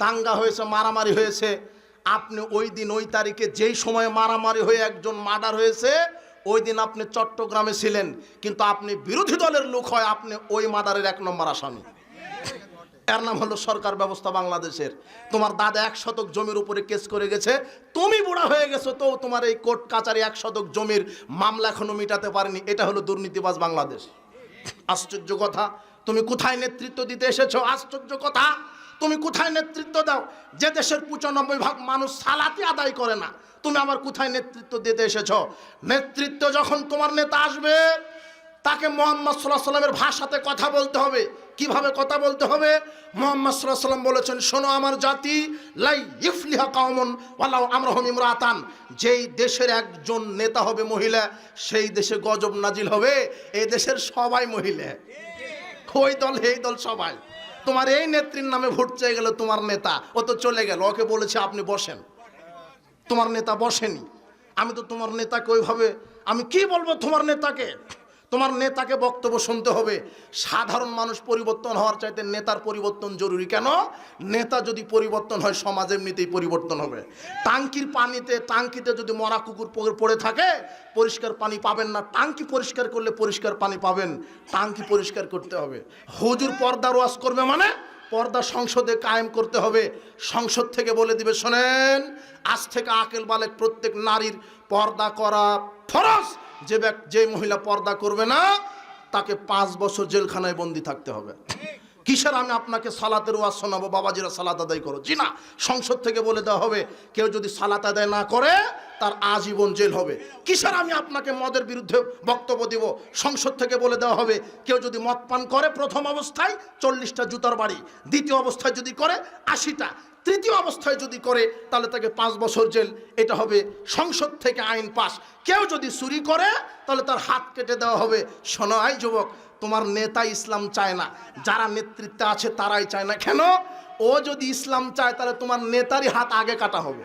দাঙ্গা হয়েছে, মারামারি হয়েছে। আপনি ওই দিন ওই তারিখে যেই সময়ে মারামারি হয়ে একজন মার্ডার হয়েছে, ওই দিন আপনি চট্টগ্রামে ছিলেন, কিন্তু আপনি বিরোধী দলের লোক হয় আপনি ওই মার্ডারের 1 নম্বর আসামি। এর নাম হলো সরকার ব্যবস্থা বাংলাদেশের। তোমার দাদা 1 শতক জমির উপরে কেস করে গেছে, তুমি বুড়া হয়ে গেছো, তো তোমার এই কোর্ট কাচারি 1 শতক জমির মামলা এখনো মিটাতে পারেনি। এটা হলো দুর্নীতিবাজ বাংলাদেশ। আশ্চর্য কথা, তুমি কোথায় নেতৃত্ব দিতে এসেছো? আশ্চর্য কথা, তুমি কোথায় নেতৃত্ব দাও? যে দেশের 95% মানুষ সালাতই আদায় করে না, তুমি আবার কোথায় নেতৃত্ব দিতে এসেছো? নেতৃত্ব যখন তোমার নেতা আসবে, তাকে মুহাম্মদ সাল্লাল্লাহু আলাইহি ওয়াসাল্লামের ভাষাতে কথা বলতে হবে। কিভাবে কথা বলতে হবে? মুহাম্মদ সাল্লাল্লাহু আলাইহি ওয়াসাল্লাম বলেছেন, শোনো আমার জাতি, লাই ইফলিহা কাওমুন ওয়ালাউ আমরহুম ইমরাতান। যেই দেশের একজন নেতা হবে মহিলা, সেই দেশে গজব নাজিল হবে। এই দেশের সবাই মহিলা, ওই দল এই দল সবাই। তোমার এই নেত্রীর নামে ভোট চেয়ে গেল, তোমার নেতা ও তো চলে গেল, ওকে বলেছে আপনি বসেন, তোমার নেতা বসেনি। আমি তো তোমার নেতাকে ওইভাবে, আমি কি বলবো তোমার নেতাকে? তোমার নেতাকে বক্তব্য শুনতে হবে। সাধারণ মানুষ পরিবর্তন হওয়ার চাইতে নেতার পরিবর্তন জরুরি। কেন? নেতা যদি পরিবর্তন হয়, সমাজ এমনিতেই পরিবর্তন হবে। টাঙ্কিতে যদি মরা কুকুর পড়ে থাকে, পরিষ্কার পানি পাবেন না। টাঙ্কি পরিষ্কার করলে পরিষ্কার পানি পাবেন। টাঙ্কি পরিষ্কার করতে হবে। হুজুর পর্দার ওয়াজ করবে মানে পর্দা সংসদে কায়েম করতে হবে। সংসদ থেকে বলে দিবে, শোনেন, আজ থেকে আকেল বালেক প্রত্যেক নারীর পর্দা করা ফরজ। যে মহিলা পর্দা করবে না, তাকে 5 বছর জেলখানায় বন্দি থাকতে হবে। কিসের আমি আপনাকে সালাতের ওয়াজ শোনাবো, বাবাজিরা সালাত আদায় করো? জি না, সংসদ থেকে বলে দেওয়া হবে, কেউ যদি সালাত আদায় না করে তার আজীবন জেল হবে। কিসের আমি আপনাকে মদের বিরুদ্ধে বক্তব্য দিব? সংসদ থেকে বলে দেওয়া হবে, কেউ যদি মদ পান করে প্রথম অবস্থায় 40টা জুতার বাড়ি, দ্বিতীয় অবস্থায় যদি করে 80টা, তৃতীয় অবস্থায় যদি করে তাহলে তাকে 5 বছর জেল। এটা হবে সংসদ থেকে আইন পাস। কেউ যদি চুরি করে তাহলে তার হাত কেটে দেওয়া হবে। শোনো আই যুবক, তোমার নেতা ইসলাম চায় না, যারা নেতৃত্বে আছে তারাই চায় না। কেন? ও যদি ইসলাম চায় তাহলে তোমার নেতারই হাত আগে কাটা হবে।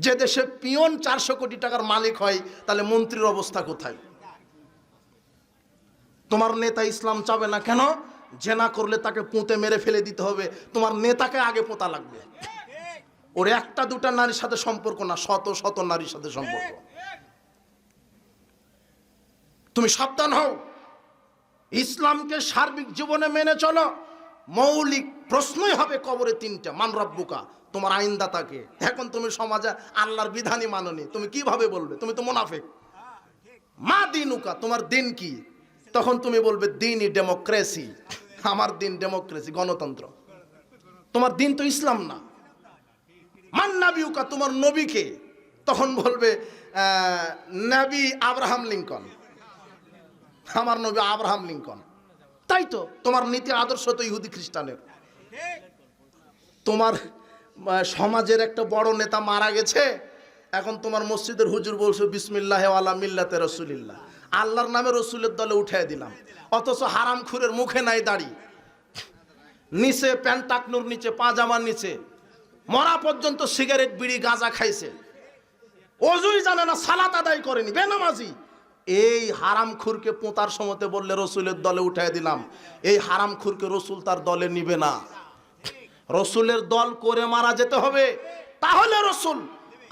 যে দেশে পিয়ন 400 কোটি টাকার মালিক হয়, তাহলে মন্ত্রীর অবস্থা কোথায়? তোমার নেতা ইসলাম চাবে না। কেন? জেনা করলে তাকে পুঁতে মেরে ফেলে দিতে হবে। তোমার নেতাকে আগে পোঁতা লাগবে। ওর একটা দুটা নারীর সাথে সম্পর্ক না, শত শত নারীর সাথে সম্পর্ক। তুমি সাবধান হও, ইসলামকে সার্বিক জীবনে মেনে চলো। মৌলিক প্রশ্নই হবে কবরে তিনটা, মান রব্বুকা, তোমার আইনদাতাকে। এখন তুমি সমাজে আল্লাহর বিধানই মাননি, তুমি কিভাবে বলবে? তুমি তো মুনাফিক। মা দিনুকা, তোমার দিন কি? তখন তুমি বলবে দিনই ডেমোক্রেসি, আমার দিন ডেমোক্রেসি, গণতন্ত্র। তোমার দিন তো ইসলাম না। মান নাবিউকা, তোমার নবীকে? তখন বলবে নবী আব্রাহাম লিঙ্কন, আমার নবী আব্রাহাম লিঙ্কন। তাই তো, তোমার নীতি আদর্শ তো ইহুদি খ্রিস্টানের। তোমার সমাজের একটা বড় নেতা মারা গেছে, এখন তোমার মসজিদের হুজুর বলছো বিসমিল্লাহ আলা মিল্লাতে রসুলিল্লাহ, আল্লাহর নামে রসুলের দলে উঠিয়ে দিলাম। অথচ হারামখুরের মুখে নাই দাড়ি, নিচে প্যান্ট টাকনুর নিচে, পাজামার নিচে, মরা পর্যন্ত সিগারেট বিড়ি গাঁজা খাইছে, অজুই জানে না, সালাত আদায় করেনি, বেনামাজি। এই হারামখুরকে পোঁতার সময়তে বললে রসুলের দলে উঠিয়ে দিলাম, এই হারামখুরকে রসুল তার দলে নিবে না। রসুলের দল করে মারা যেতে হবে, তাহলে রসুল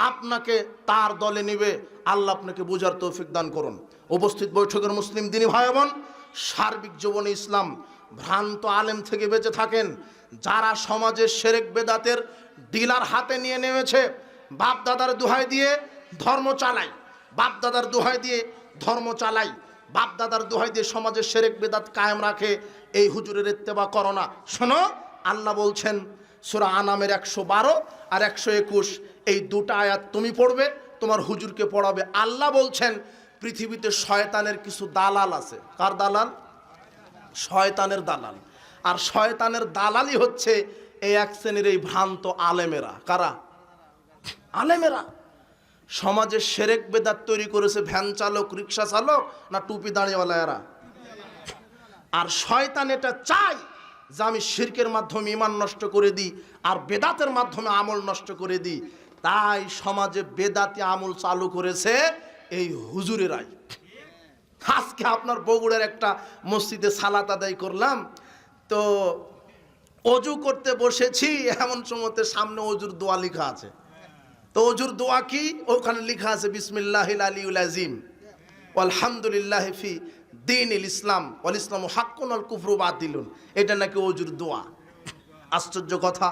আপনাকে তার দলে নিবে। আল্লাহ আপনাকে বুঝার তৌফিক দান করুন। উপস্থিত বৈঠকের মুসলিম দিনী ভাই বোন, সার্বিক জীবনে ইসলাম ভ্রান্ত আলেম থেকে বেঁচে থাকেন। যারা সমাজের শিরক বেদাতের ডিলার হাতে নিয়ে নেমেছে, বাপ দাদার দোহাই দিয়ে ধর্ম চালায়, বাপ দাদার দোহাই দিয়ে ধর্ম চালায়, বাপ দাদার দোহাই দিয়ে সমাজের শিরক বেদাত কায়েম রাখে, এই হুজুরের ইত্তেবা করো না। শোনো, আল্লাহ বলছেন সূরা আনামের 112 আর 121, এই দুটো আয়াত তুমি পড়বে, তোমার হুজুরকে পড়াবে। আল্লাহ বলছেন পৃথিবীতে শয়তানের কিছু দালাল আছে। কার দালাল? শয়তানের দালাল। আর শয়তানের দালালই হচ্ছে এই এক শ্রেণীর এই ভ্রান্ত আলেমেরা। কারা? আলেমেরা। সমাজের শিরক বেদাত তৈরি করেছে ভ্যান চালক, রিক্সা চালক, না টুপি দাঁড়িয়েওয়ালা এরা। আর শয়তান এটা চায় যে আমি শিরকের মাধ্যমে ঈমান নষ্ট করে দিই আর বেদাতের মাধ্যমে আমল নষ্ট করে দিই। তাই সমাজে বেদাতি আমল চালু করেছে এই হুজুরেরাই। আজকে আপনার বগুড়ার একটা মসজিদে সালাত আদায় করলাম, তো অজু করতে বসেছি, এমন সময়তে সামনে অজুর দোয়া লেখা আছে। তো অজুর দোয়া কি? ওখানে লেখা আছে বিসমিল্লাহিল আলিউল আযীম আলহামদুলিল্লাহ ফি দীনিল ইসলাম ওয়াল ইসলামু হাক্কুন ওয়াল কুফরু বাতিলুন। এটা নাকি অজুর দোয়া। আশ্চর্য কথা,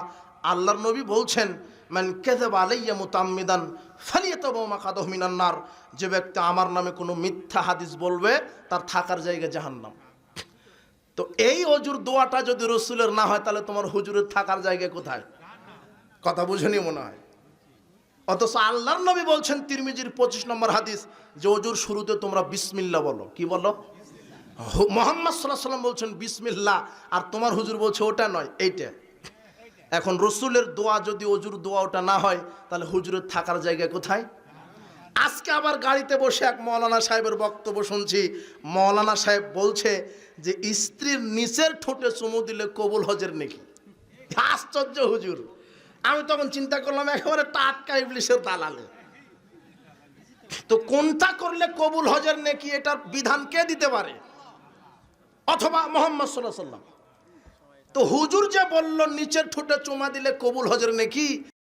আল্লাহর নবী বলছেন মান কাযাবা আলাইয়া মুতাম্মিদান ফালিয়াতাবাউ মাকাদাহু মিনান নার, যে ব্যক্তি আমার নামে কোনো মিথ্যা হাদিস বলবে তার থাকার জায়গা জাহান্নাম। তো এই অজুর দোয়াটা যদি রসুলের না হয়, তাহলে তোমার হুজুরের থাকার জায়গা কোথায়? কথা বুঝেনি মনে হয়। অথচ আল্লাহর নবী বলছেন তিরমিজির 25 নম্বর হাদিস, যে অজুর শুরুতে তোমরা বিসমিল্লাহ বলো। কি বলো? মুহাম্মদ সাল্লাল্লাহু আলাইহি ওয়াসাল্লাম বলছেন বিসমিল্লাহ, আর তোমার হুজুর বলছে ওটা নয়, এইটা। এখন রসুলের দোয়া যদি অজুর দোয়া ওটা না হয়, তাহলে হুজুরের থাকার জায়গা কোথায়? আজকে আবার গাড়িতে বসে এক মৌলানা সাহেবের বক্তব্য শুনছি। মৌলানা সাহেব বলছে যে স্ত্রীর নিচের ঠোঁটে চুমু দিলে কবুল হজের নেকি। আশ্চর্য হুজুর। আমি তখন চিন্তা করলাম একেবারে টাটকা ইবলিসের দালালে। তো কোনটা করলে কবুল হজের নেকি, এটার বিধান কে দিতে পারে? অথবা মুহাম্মদ সাল্লাল্লাহু আলাইহি ওয়াসাল্লাম। তো হুজুর যে বলল নিচের ঠোঁটে চুমা দিলে কবুল হজের নেকি,